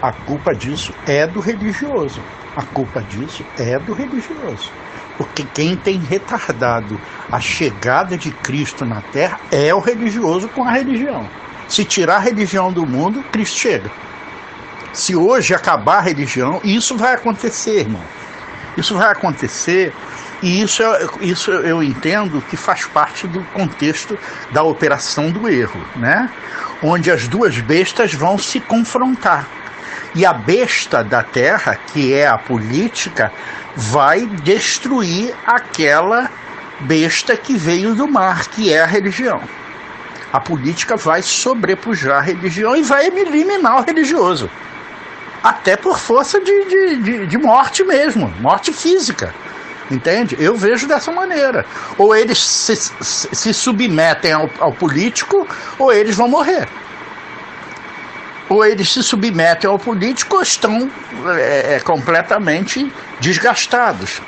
A culpa disso é do religioso. A culpa disso é do religioso. Porque quem tem retardado a chegada de Cristo na Terra é o religioso com a religião. Se tirar a religião do mundo, Cristo chega. Se hoje acabar a religião, isso vai acontecer, irmão. Isso vai acontecer, e isso eu entendo que faz parte do contexto da operação do erro, né? Onde as duas bestas vão se confrontar. E a besta da terra, que é a política, vai destruir aquela besta que veio do mar, que é a religião. A política vai sobrepujar a religião e vai eliminar o religioso. Até por força de morte mesmo, morte física. Entende? Eu vejo dessa maneira. Ou eles se submetem ao político, ou eles vão morrer. Ou eles se submetem ao político ou estão completamente desgastados.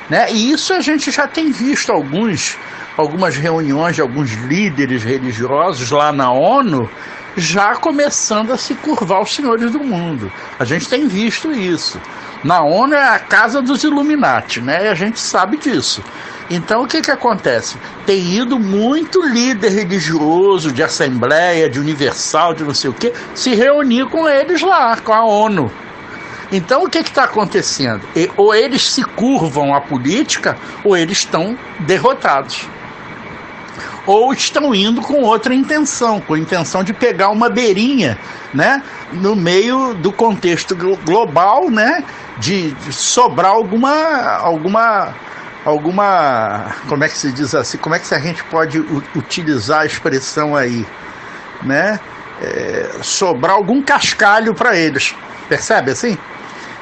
Né? E isso a gente já tem visto algumas reuniões de alguns líderes religiosos lá na ONU, já começando a se curvar aos senhores do mundo. A gente tem visto isso. Na ONU é a casa dos Illuminati, né? E a gente sabe disso. Então o que acontece? Tem ido muito líder religioso de assembleia, de universal, de não sei o quê, se reunir com eles lá, com a ONU. Então o que está acontecendo? Ou eles se curvam à política, ou eles estão derrotados. Ou estão indo com outra intenção, com a intenção de pegar uma beirinha, né, no meio do contexto global, né, de sobrar alguma, como é que se diz assim, como é que a gente pode utilizar a expressão aí, né, sobrar algum cascalho para eles, percebe assim?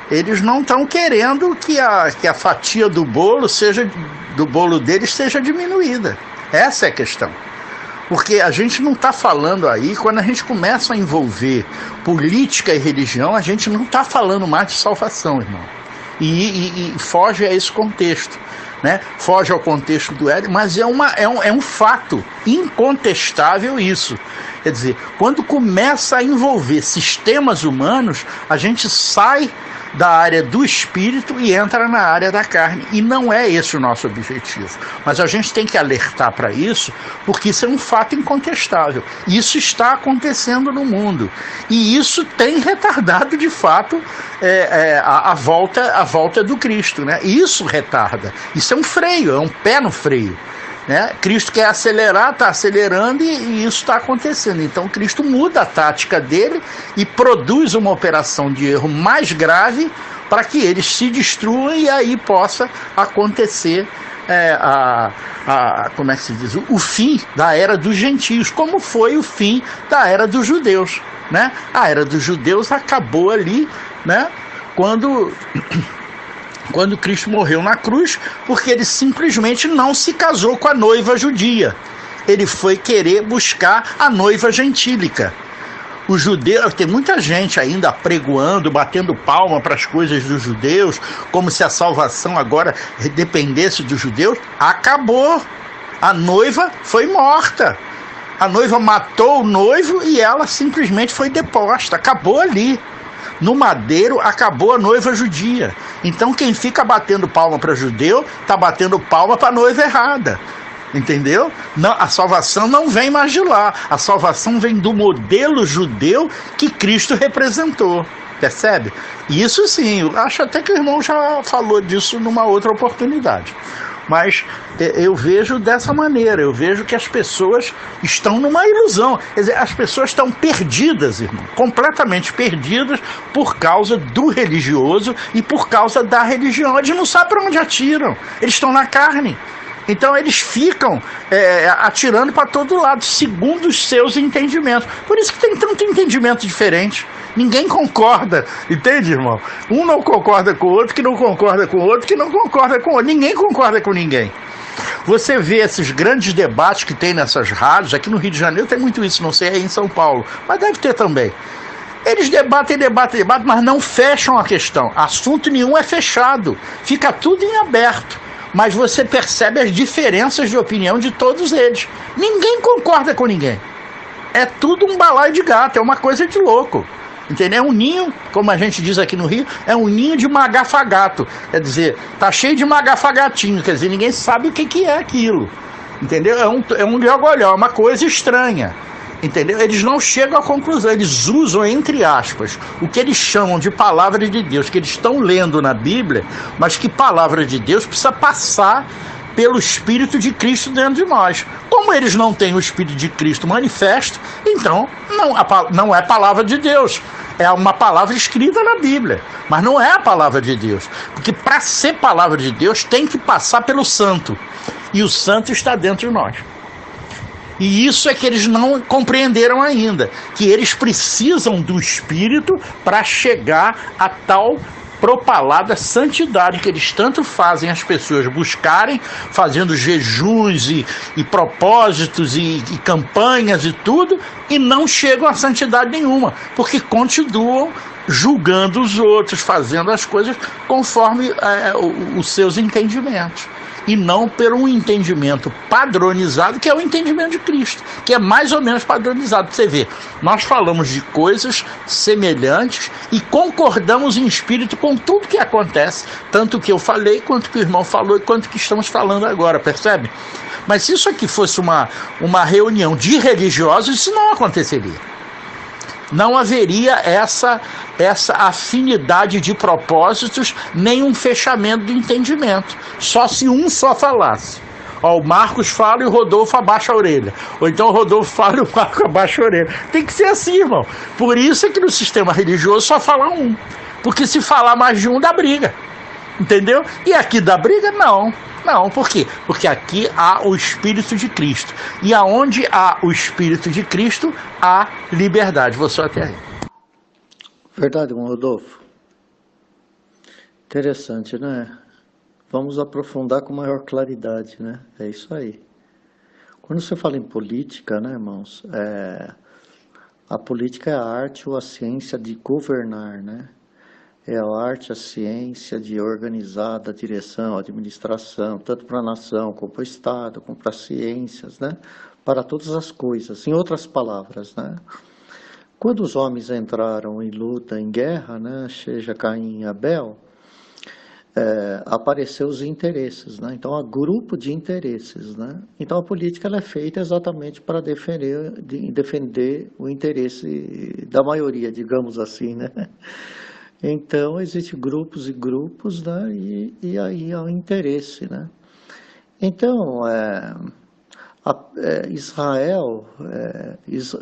Eles não estão querendo que a fatia do bolo deles seja diminuída. Essa é a questão. Porque a gente não está falando aí, quando a gente começa a envolver política e religião, a gente não está falando mais de salvação, irmão. E foge a esse contexto, né? Foge ao contexto do Éden, mas é um fato incontestável isso. Quer dizer, quando começa a envolver sistemas humanos, a gente sai da área do espírito e entra na área da carne. E não é esse o nosso objetivo. Mas a gente tem que alertar para isso, porque isso é um fato incontestável. Isso está acontecendo no mundo. E isso tem retardado, de fato, a volta do Cristo, né? Isso retarda. Isso é um freio, é um pé no freio. Né? Cristo quer acelerar, está acelerando e isso está acontecendo. Então Cristo muda a tática dele e produz uma operação de erro mais grave para que eles se destruam e aí possa acontecer como é que se diz? O fim da era dos gentios, como foi o fim da era dos judeus. Né? A era dos judeus acabou ali, né? Quando Cristo morreu na cruz, porque ele simplesmente não se casou com a noiva judia. Ele foi querer buscar a noiva gentílica. Os judeus, tem muita gente ainda apregoando, batendo palma para as coisas dos judeus, como se a salvação agora dependesse dos judeus. Acabou. A noiva foi morta. A noiva matou o noivo e ela simplesmente foi deposta. Acabou ali. No madeiro acabou a noiva judia. Então quem fica batendo palma para judeu está batendo palma para a noiva errada. Entendeu? Não, a salvação não vem mais de lá. A salvação vem do modelo judeu que Cristo representou. Percebe? Isso sim, eu acho até que o irmão já falou disso numa outra oportunidade. Mas eu vejo dessa maneira, eu vejo que as pessoas estão numa ilusão. Quer dizer, as pessoas estão perdidas, irmão, completamente perdidas por causa do religioso e por causa da religião. Eles não sabem para onde atiram, eles estão na carne. Então eles ficam atirando para todo lado, segundo os seus entendimentos. Por isso que tem tanto entendimento diferente. Ninguém concorda, entende, irmão? Um não concorda com o outro, que não concorda com o outro, que não concorda com o outro. Ninguém concorda com ninguém. Você vê esses grandes debates que tem nessas rádios, aqui no Rio de Janeiro tem muito isso, não sei aí em São Paulo, mas deve ter também. Eles debatem, mas não fecham a questão. Assunto nenhum é fechado, fica tudo em aberto. Mas você percebe as diferenças de opinião de todos eles. Ninguém concorda com ninguém. É tudo um balaio de gato, é uma coisa de louco. Entendeu? É um ninho, como a gente diz aqui no Rio, é um ninho de magafagato. Quer dizer, tá cheio de magafagatinho, quer dizer, ninguém sabe o que é aquilo. Entendeu? É um liogolhó, uma coisa estranha. Entendeu? Eles não chegam à conclusão, eles usam, entre aspas, o que eles chamam de palavra de Deus, que eles estão lendo na Bíblia, mas que palavra de Deus precisa passar pelo Espírito de Cristo dentro de nós. Como eles não têm o Espírito de Cristo manifesto, então não é palavra de Deus. É uma palavra escrita na Bíblia, mas não é a palavra de Deus. Porque para ser palavra de Deus tem que passar pelo Santo. E o Santo está dentro de nós. E isso é que eles não compreenderam ainda, que eles precisam do Espírito para chegar a tal propalada santidade que eles tanto fazem as pessoas buscarem, fazendo jejuns e propósitos e campanhas e tudo, e não chegam a santidade nenhuma, porque continuam julgando os outros, fazendo as coisas conforme os seus entendimentos. E não por um entendimento padronizado, que é o entendimento de Cristo, que é mais ou menos padronizado. Você vê, nós falamos de coisas semelhantes e concordamos em espírito com tudo que acontece, tanto o que eu falei, quanto o que o irmão falou e quanto o que estamos falando agora, percebe? Mas se isso aqui fosse uma reunião de religiosos, isso não aconteceria. Não haveria essa afinidade de propósitos, nem um fechamento do entendimento. Só se um só falasse. O Marcos fala e o Rodolfo abaixa a orelha. Ou então o Rodolfo fala e o Marcos abaixa a orelha. Tem que ser assim, irmão. Por isso é que no sistema religioso só fala um. Porque se falar mais de um, dá briga. Entendeu? E aqui dá briga? Não. Não, por quê? Porque aqui há o Espírito de Cristo. E aonde há o Espírito de Cristo, há liberdade. Vou só até aí. Verdade, Rodolfo. Interessante, né? Vamos aprofundar com maior claridade, né? É isso aí. Quando você fala em política, né, irmãos? A política é a arte ou a ciência de governar, né? É a arte, a ciência de organizar a direção, a administração, tanto para a nação, como para o Estado, como para as ciências, né? Para todas as coisas. Em outras palavras, né? Quando os homens entraram em luta, em guerra, né? Seja Caim e Abel, apareceu os interesses, né? Então, há grupo de interesses, né? Então, a política ela é feita exatamente para defender o interesse da maioria, digamos assim, né? Então, existem grupos e grupos, né? E aí há o interesse, né? Então, Israel,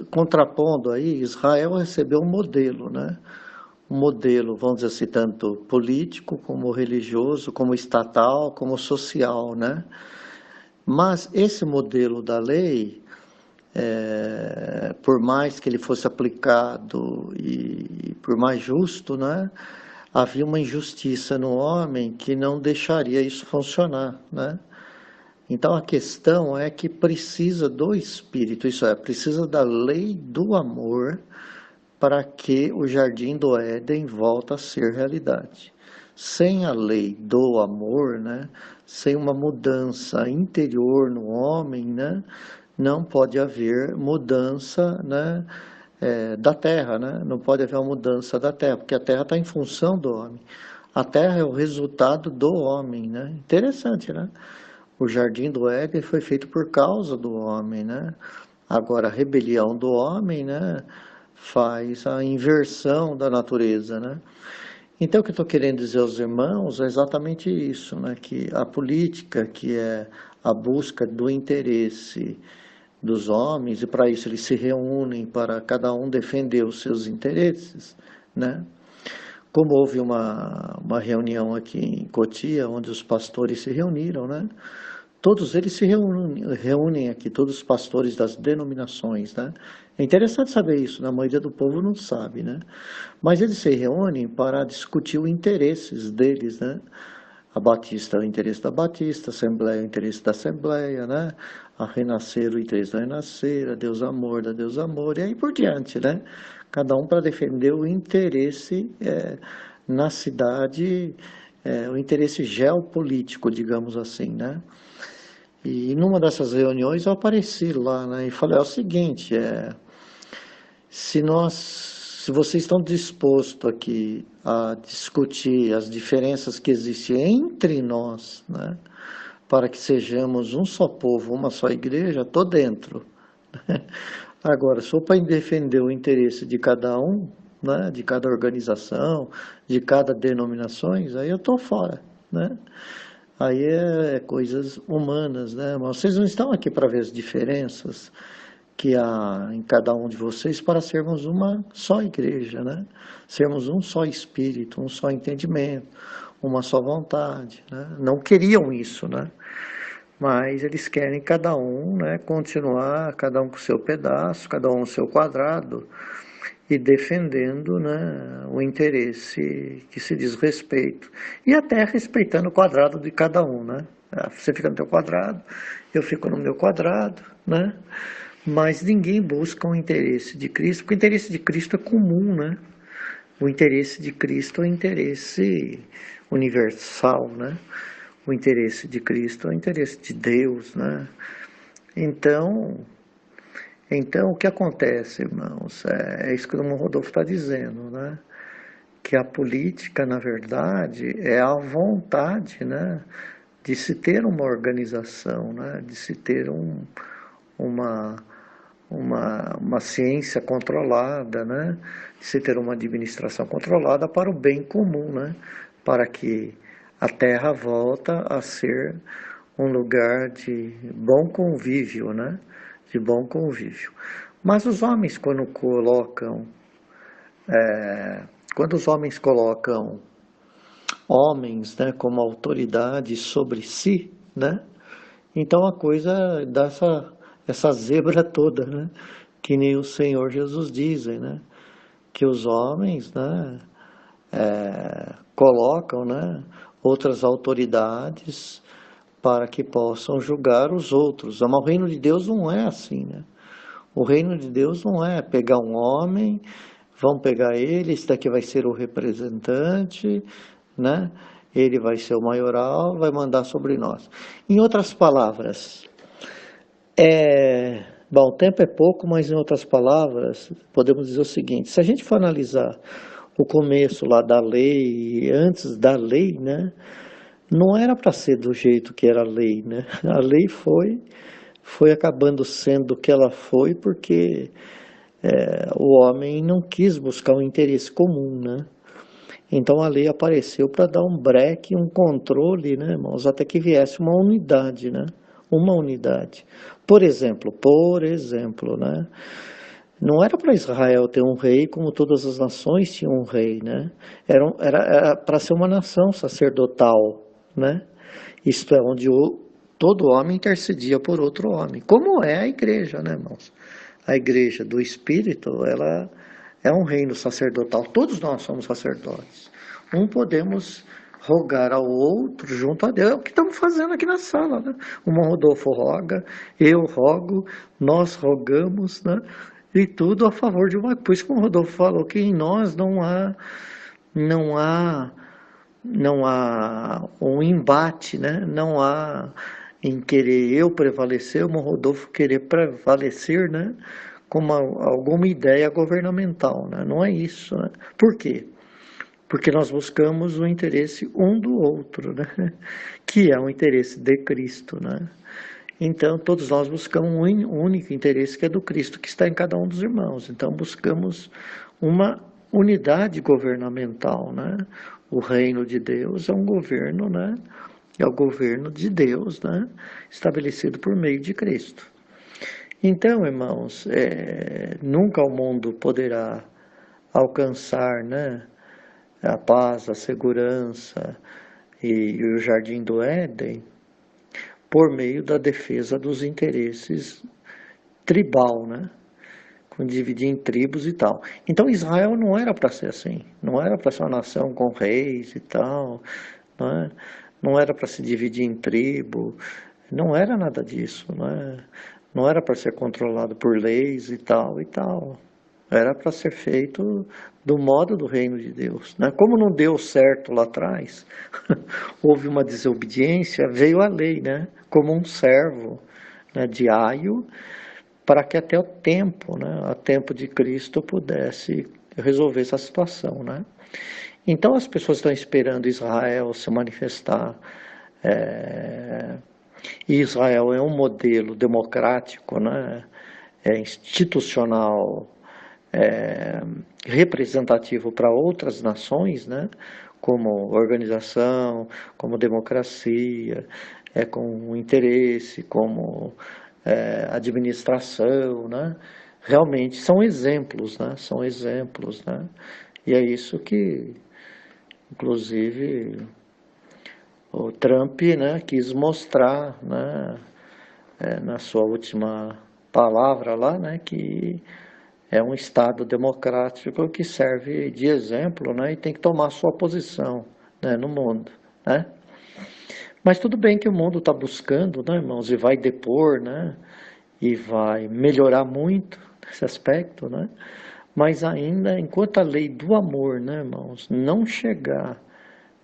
contrapondo aí, Israel recebeu um modelo, né? Um modelo, vamos dizer assim, tanto político, como religioso, como estatal, como social, né? Mas esse modelo da lei, por mais que ele fosse aplicado e por mais justo, né, havia uma injustiça no homem que não deixaria isso funcionar, né? Então a questão é que precisa do Espírito, isso é, precisa da lei do amor para que o Jardim do Éden volte a ser realidade. Sem a lei do amor, né, sem uma mudança interior no homem, né, não pode haver mudança, né, da terra, né? Não pode haver uma mudança da terra, porque a terra está em função do homem. A terra é o resultado do homem, né? Interessante, né? O Jardim do Éden foi feito por causa do homem, né? Agora, a rebelião do homem, né, faz a inversão da natureza, né? Então, o que eu estou querendo dizer aos irmãos é exatamente isso, né? Que a política, que é a busca do interesse dos homens, e para isso eles se reúnem para cada um defender os seus interesses, né? Como houve uma reunião aqui em Cotia, onde os pastores se reuniram, né? todos eles se reúnem aqui, todos os pastores das denominações, né? É interessante saber isso, né? A maioria do povo não sabe, né? Mas eles se reúnem para discutir os interesses deles, né? A Batista é o interesse da Batista, a Assembleia é o interesse da Assembleia, né? A Renascer o interesse da Renascer, a Deus Amor da Deus Amor, e aí por diante, né? Cada um para defender o interesse na cidade, o interesse geopolítico, digamos assim, né? E numa dessas reuniões eu apareci lá, né? E falei, é o seguinte, se vocês estão dispostos aqui a discutir as diferenças que existem entre nós, né, para que sejamos um só povo, uma só igreja, estou dentro. Agora, se for para defender o interesse de cada um, né, de cada organização, de cada denominação, aí eu estou fora, né? Aí é coisas humanas, né? Mas vocês não estão aqui para ver as diferenças que há em cada um de vocês para sermos uma só igreja, né? Sermos um só espírito, um só entendimento, uma só vontade, né? Não queriam isso, né? Mas eles querem cada um, né, continuar, cada um com o seu pedaço, cada um o seu quadrado, e defendendo, né, o interesse que se diz respeito. E até respeitando o quadrado de cada um, né? Você fica no teu quadrado, eu fico no meu quadrado, né? Mas ninguém busca o interesse de Cristo, porque o interesse de Cristo é comum, né? O interesse de Cristo é o interesse universal, né? O interesse de Cristo é o interesse de Deus, né? Então, o que acontece, irmãos? É isso que o irmão Rodolfo está dizendo, né? Que a política, na verdade, é a vontade, né, de se ter uma organização, né? De se ter uma ciência controlada, né? De se ter uma administração controlada para o bem comum, né? Para que a Terra volta a ser um lugar de bom convívio, né? De bom convívio. Mas os homens, quando os homens colocam homens, né, como autoridade sobre si, né? Então a coisa dá essa zebra toda, né? Que nem o Senhor Jesus dizem, né? Que os homens, né, colocam, né, outras autoridades para que possam julgar os outros. Mas o reino de Deus não é assim, né? O reino de Deus não é pegar um homem, vão pegar ele, esse daqui vai ser o representante, né? Ele vai ser o maioral, vai mandar sobre nós. Em outras palavras, bom, o tempo é pouco, mas em outras palavras, podemos dizer o seguinte, se a gente for analisar o começo lá da lei, antes da lei, né, não era para ser do jeito que era a lei, né? A lei foi acabando sendo o que ela foi porque o homem não quis buscar um interesse comum, né? Então a lei apareceu para dar um breque, um controle, né, irmãos, até que viesse uma unidade, né? Uma unidade. Por exemplo, né? Não era para Israel ter um rei como todas as nações tinham um rei, né? Era para ser uma nação sacerdotal, né? Isto é, onde todo homem intercedia por outro homem. Como é a igreja, né, irmãos? A igreja do Espírito, ela é um reino sacerdotal. Todos nós somos sacerdotes. Um podemos rogar ao outro junto a Deus. É o que estamos fazendo aqui na sala, né? O irmão Rodolfo roga, eu rogo, nós rogamos, né? E tudo a favor de uma. Por isso que o Rodolfo falou que em nós não há um embate, né? Não há em querer eu prevalecer, o Rodolfo querer prevalecer, né? Com alguma ideia governamental, né? Não é isso, né? Por quê? Porque nós buscamos o interesse um do outro, né? Que é o interesse de Cristo, né? Então, todos nós buscamos um único interesse, que é do Cristo, que está em cada um dos irmãos. Então, buscamos uma unidade governamental, né? O reino de Deus é um governo, né? É o governo de Deus, né? Estabelecido por meio de Cristo. Então, irmãos, nunca o mundo poderá alcançar, né, a paz, a segurança e o jardim do Éden, por meio da defesa dos interesses tribal, né? Com dividir em tribos e tal. Então Israel não era para ser assim, não era para ser uma nação com reis e tal, né? Não era para se dividir em tribo, não era nada disso, né? Não era para ser controlado por leis e tal e tal. Era para ser feito do modo do reino de Deus, né? Como não deu certo lá atrás, houve uma desobediência, veio a lei, né? Como um servo, né, de aio, para que até o tempo, né, a tempo de Cristo, pudesse resolver essa situação, né? Então as pessoas estão esperando Israel se manifestar. E Israel é um modelo democrático, né? Institucional, representativo para outras nações, né? Como organização, como democracia, com interesse, como administração, né? Realmente são exemplos, né? São exemplos, né? E é isso que, inclusive, o Trump, né, quis mostrar, né, na sua última palavra lá, né, que é um Estado democrático que serve de exemplo, né, e tem que tomar sua posição, né, no mundo, né? Mas tudo bem que o mundo está buscando, né, irmãos, e vai depor, né, e vai melhorar muito nesse aspecto, né? Mas ainda, enquanto a lei do amor, né, irmãos, não chegar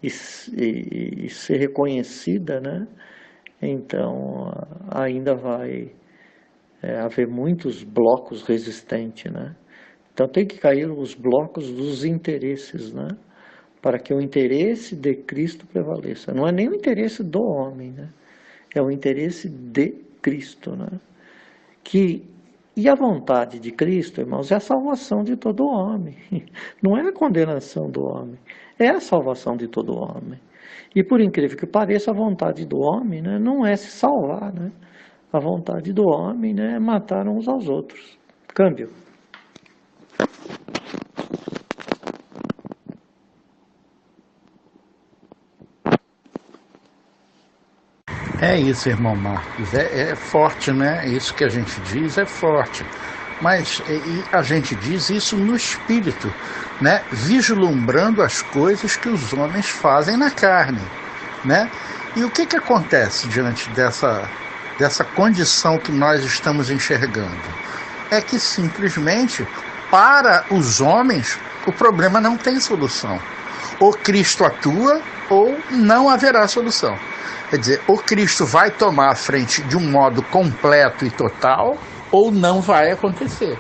e ser reconhecida, né, então ainda vai haver muitos blocos resistentes, né? Então tem que cair os blocos dos interesses, né? Para que o interesse de Cristo prevaleça. Não é nem o interesse do homem, né? É o interesse de Cristo, né? E a vontade de Cristo, irmãos, é a salvação de todo homem. Não é a condenação do homem, é a salvação de todo homem. E por incrível que pareça, a vontade do homem, né, não é se salvar, né? A vontade do homem, né, é matar uns aos outros. Câmbio. É isso, irmão Marcos, é forte, né? Isso que a gente diz é forte. Mas a gente diz isso no espírito, né? Vislumbrando as coisas que os homens fazem na carne, né? E o que acontece diante dessa condição que nós estamos enxergando? É que simplesmente, para os homens, o problema não tem solução. Ou Cristo atua, ou não haverá solução. Quer dizer, ou Cristo vai tomar a frente de um modo completo e total, ou não vai acontecer.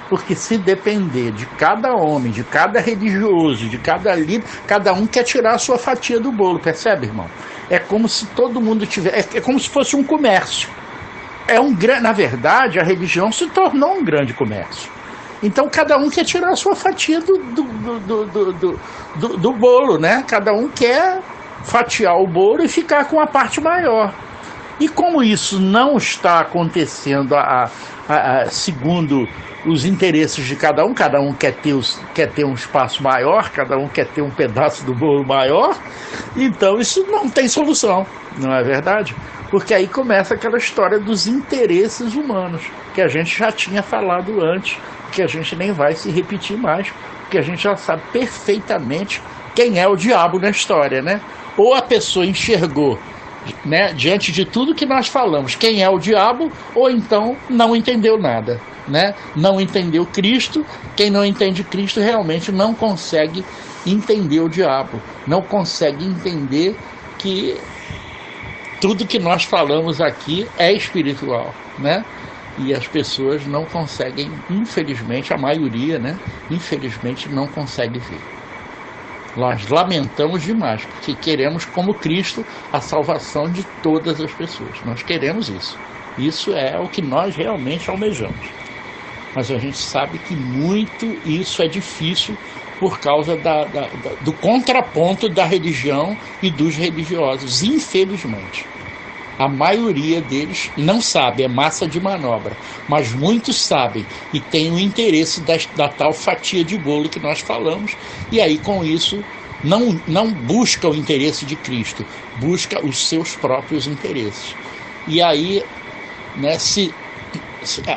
Porque se depender de cada homem, de cada religioso, de cada líder, cada um quer tirar a sua fatia do bolo, percebe, irmão? É como se todo mundo tivesse... É como se fosse um comércio. Na verdade, a religião se tornou um grande comércio. Então cada um quer tirar a sua fatia do bolo, né? Cada um quer fatiar o bolo e ficar com a parte maior. E como isso não está acontecendo segundo os interesses de cada um quer ter um espaço maior, cada um quer ter um pedaço do bolo maior, então isso não tem solução, não é verdade? Porque aí começa aquela história dos interesses humanos, que a gente já tinha falado antes, que a gente nem vai se repetir mais, porque a gente já sabe perfeitamente quem é o diabo na história, né? Ou a pessoa enxergou, né, diante de tudo que nós falamos, quem é o diabo, ou então não entendeu nada, né? Não entendeu Cristo. Quem não entende Cristo realmente não consegue entender o diabo, não consegue entender que tudo que nós falamos aqui é espiritual, né? E as pessoas não conseguem, infelizmente, a maioria, né? Infelizmente não consegue ver. Nós lamentamos demais, porque queremos, como Cristo, a salvação de todas as pessoas. Nós queremos isso. Isso é o que nós realmente almejamos. Mas a gente sabe que muito isso é difícil por causa do contraponto da religião e dos religiosos, infelizmente. A maioria deles não sabe, é massa de manobra, mas muitos sabem e têm o interesse da tal fatia de bolo que nós falamos, e aí com isso não busca o interesse de Cristo, busca os seus próprios interesses. E aí, né,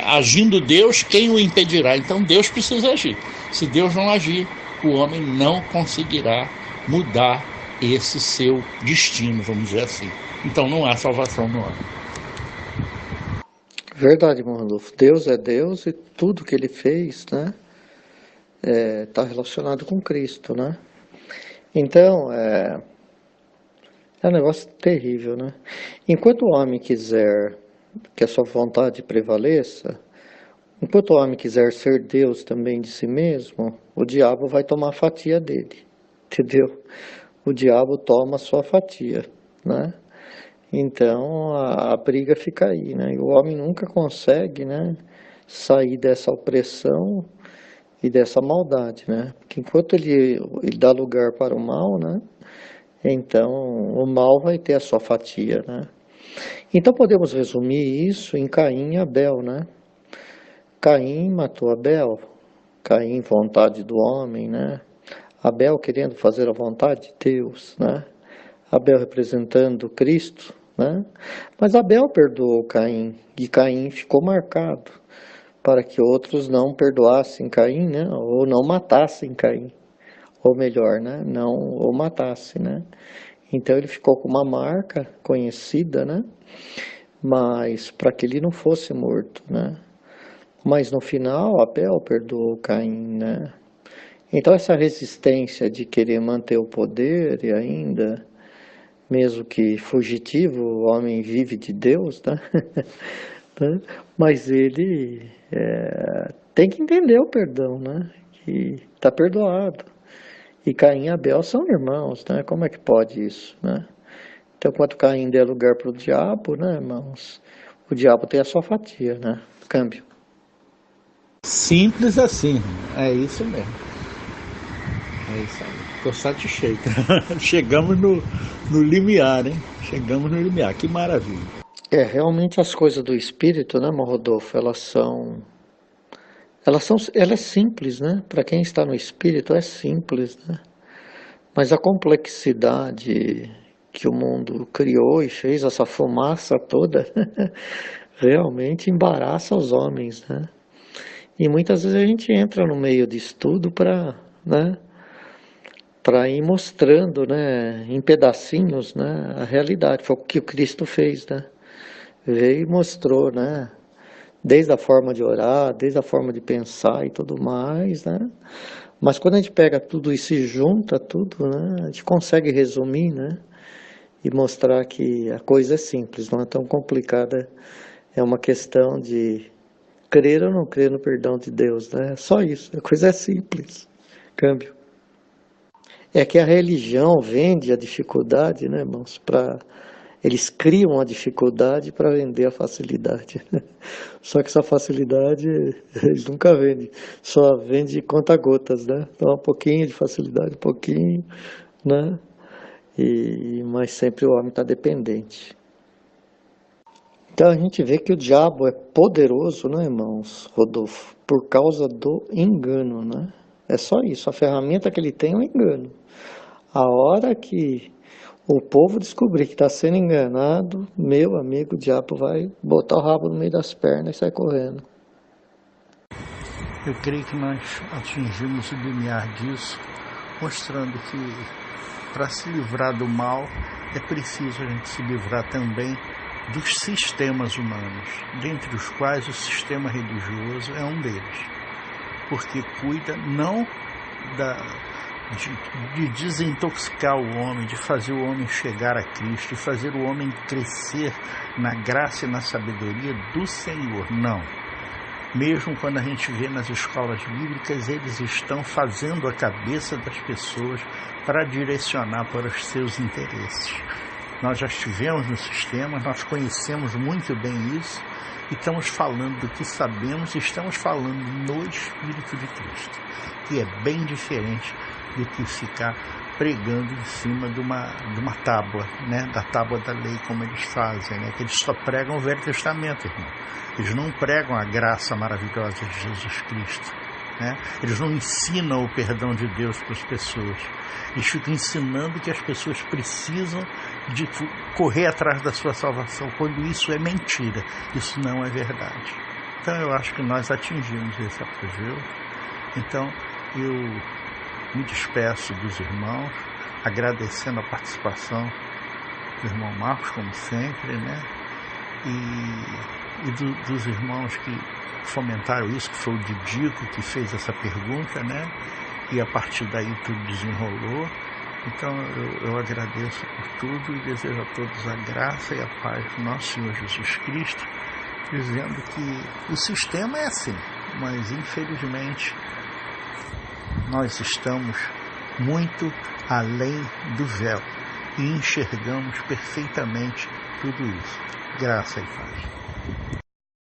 agindo Deus, quem o impedirá? Então Deus precisa agir. Se Deus não agir, o homem não conseguirá mudar esse seu destino, vamos dizer assim. Então não há salvação no homem. Verdade, Randolfo. Deus é Deus e tudo que ele fez, né, está relacionado com Cristo, né? Então, é um negócio terrível, né? Enquanto o homem quiser que a sua vontade prevaleça, enquanto o homem quiser ser Deus também de si mesmo, o diabo vai tomar a fatia dele, entendeu? O diabo toma a sua fatia, né? Então a briga fica aí, né? E o homem nunca consegue, né, sair dessa opressão e dessa maldade, né? Porque enquanto ele dá lugar para o mal, né, então o mal vai ter a sua fatia, né? Então podemos resumir isso em Caim e Abel, né? Caim matou Abel, Caim vontade do homem, né? Abel querendo fazer a vontade de Deus, né? Abel representando Cristo, né? Mas Abel perdoou Caim e Caim ficou marcado para que outros não perdoassem Caim, né? Ou não matassem Caim, ou melhor, né? Não o matassem, né? Então ele ficou com uma marca conhecida, né? Mas para que ele não fosse morto, né? Mas no final Abel perdoou Caim, né? Então essa resistência de querer manter o poder e ainda, mesmo que fugitivo, o homem vive de Deus, né? Mas ele tem que entender o perdão, né? Que está perdoado. E Caim e Abel são irmãos, né? Como é que pode isso, né? Então, quando Caim der lugar para o diabo, né, irmãos? O diabo tem a sua fatia, né? Câmbio. Simples assim, é isso mesmo. É isso aí. Estou satisfeito. Chegamos no limiar, hein? Chegamos no limiar, que maravilha. Realmente as coisas do espírito, né, Rodolfo, ela é simples, né? Para quem está no espírito é simples, né? Mas a complexidade que o mundo criou e fez, essa fumaça toda, realmente embaraça os homens, né? E muitas vezes a gente entra no meio de estudo para, né, para ir mostrando, né, em pedacinhos, né, a realidade. Foi o que o Cristo fez, né? Veio e mostrou, né? Desde a forma de orar, desde a forma de pensar e tudo mais, né? Mas quando a gente pega tudo e se junta tudo, né, a gente consegue resumir, né, e mostrar que a coisa é simples, não é tão complicada. É uma questão de crer ou não crer no perdão de Deus, né? Só isso, a coisa é simples. Câmbio. É que a religião vende a dificuldade, né, irmãos, eles criam a dificuldade para vender a facilidade. Só que essa facilidade eles nunca vendem, só vende conta-gotas, né? Então um pouquinho de facilidade, um pouquinho, né? Mas sempre o homem está dependente. Então a gente vê que o diabo é poderoso, né, irmãos, Rodolfo, por causa do engano, né? É só isso, a ferramenta que ele tem é o engano. A hora que o povo descobrir que está sendo enganado, meu amigo, o diabo vai botar o rabo no meio das pernas e sair correndo. Eu creio que nós atingimos o limiar disso, mostrando que para se livrar do mal é preciso a gente se livrar também dos sistemas humanos, dentre os quais o sistema religioso é um deles, porque cuida não de desintoxicar o homem, de fazer o homem chegar a Cristo, de fazer o homem crescer na graça e na sabedoria do Senhor, não. Mesmo quando a gente vê nas escolas bíblicas, eles estão fazendo a cabeça das pessoas para direcionar para os seus interesses. Nós já estivemos no sistema, nós conhecemos muito bem isso, e estamos falando do que sabemos, e estamos falando no Espírito de Cristo, que é bem diferente do que ficar pregando em cima de uma tábua, né? Da tábua da lei, como eles fazem, né? Que eles só pregam o Velho Testamento, irmão. Eles não pregam a graça maravilhosa de Jesus Cristo, né? Eles não ensinam o perdão de Deus para as pessoas. Eles ficam ensinando que as pessoas precisam de correr atrás da sua salvação, quando isso é mentira, isso não é verdade. Então eu acho que nós atingimos esse apogeu. Então eu me despeço dos irmãos, agradecendo a participação do irmão Marcos, como sempre, né? E dos irmãos que fomentaram isso, que foi o Didico que fez essa pergunta, né? E a partir daí tudo desenrolou. Então eu agradeço por tudo e desejo a todos a graça e a paz do nosso Senhor Jesus Cristo, dizendo que o sistema é assim, mas infelizmente nós estamos muito além do véu e enxergamos perfeitamente tudo isso. Graça e paz.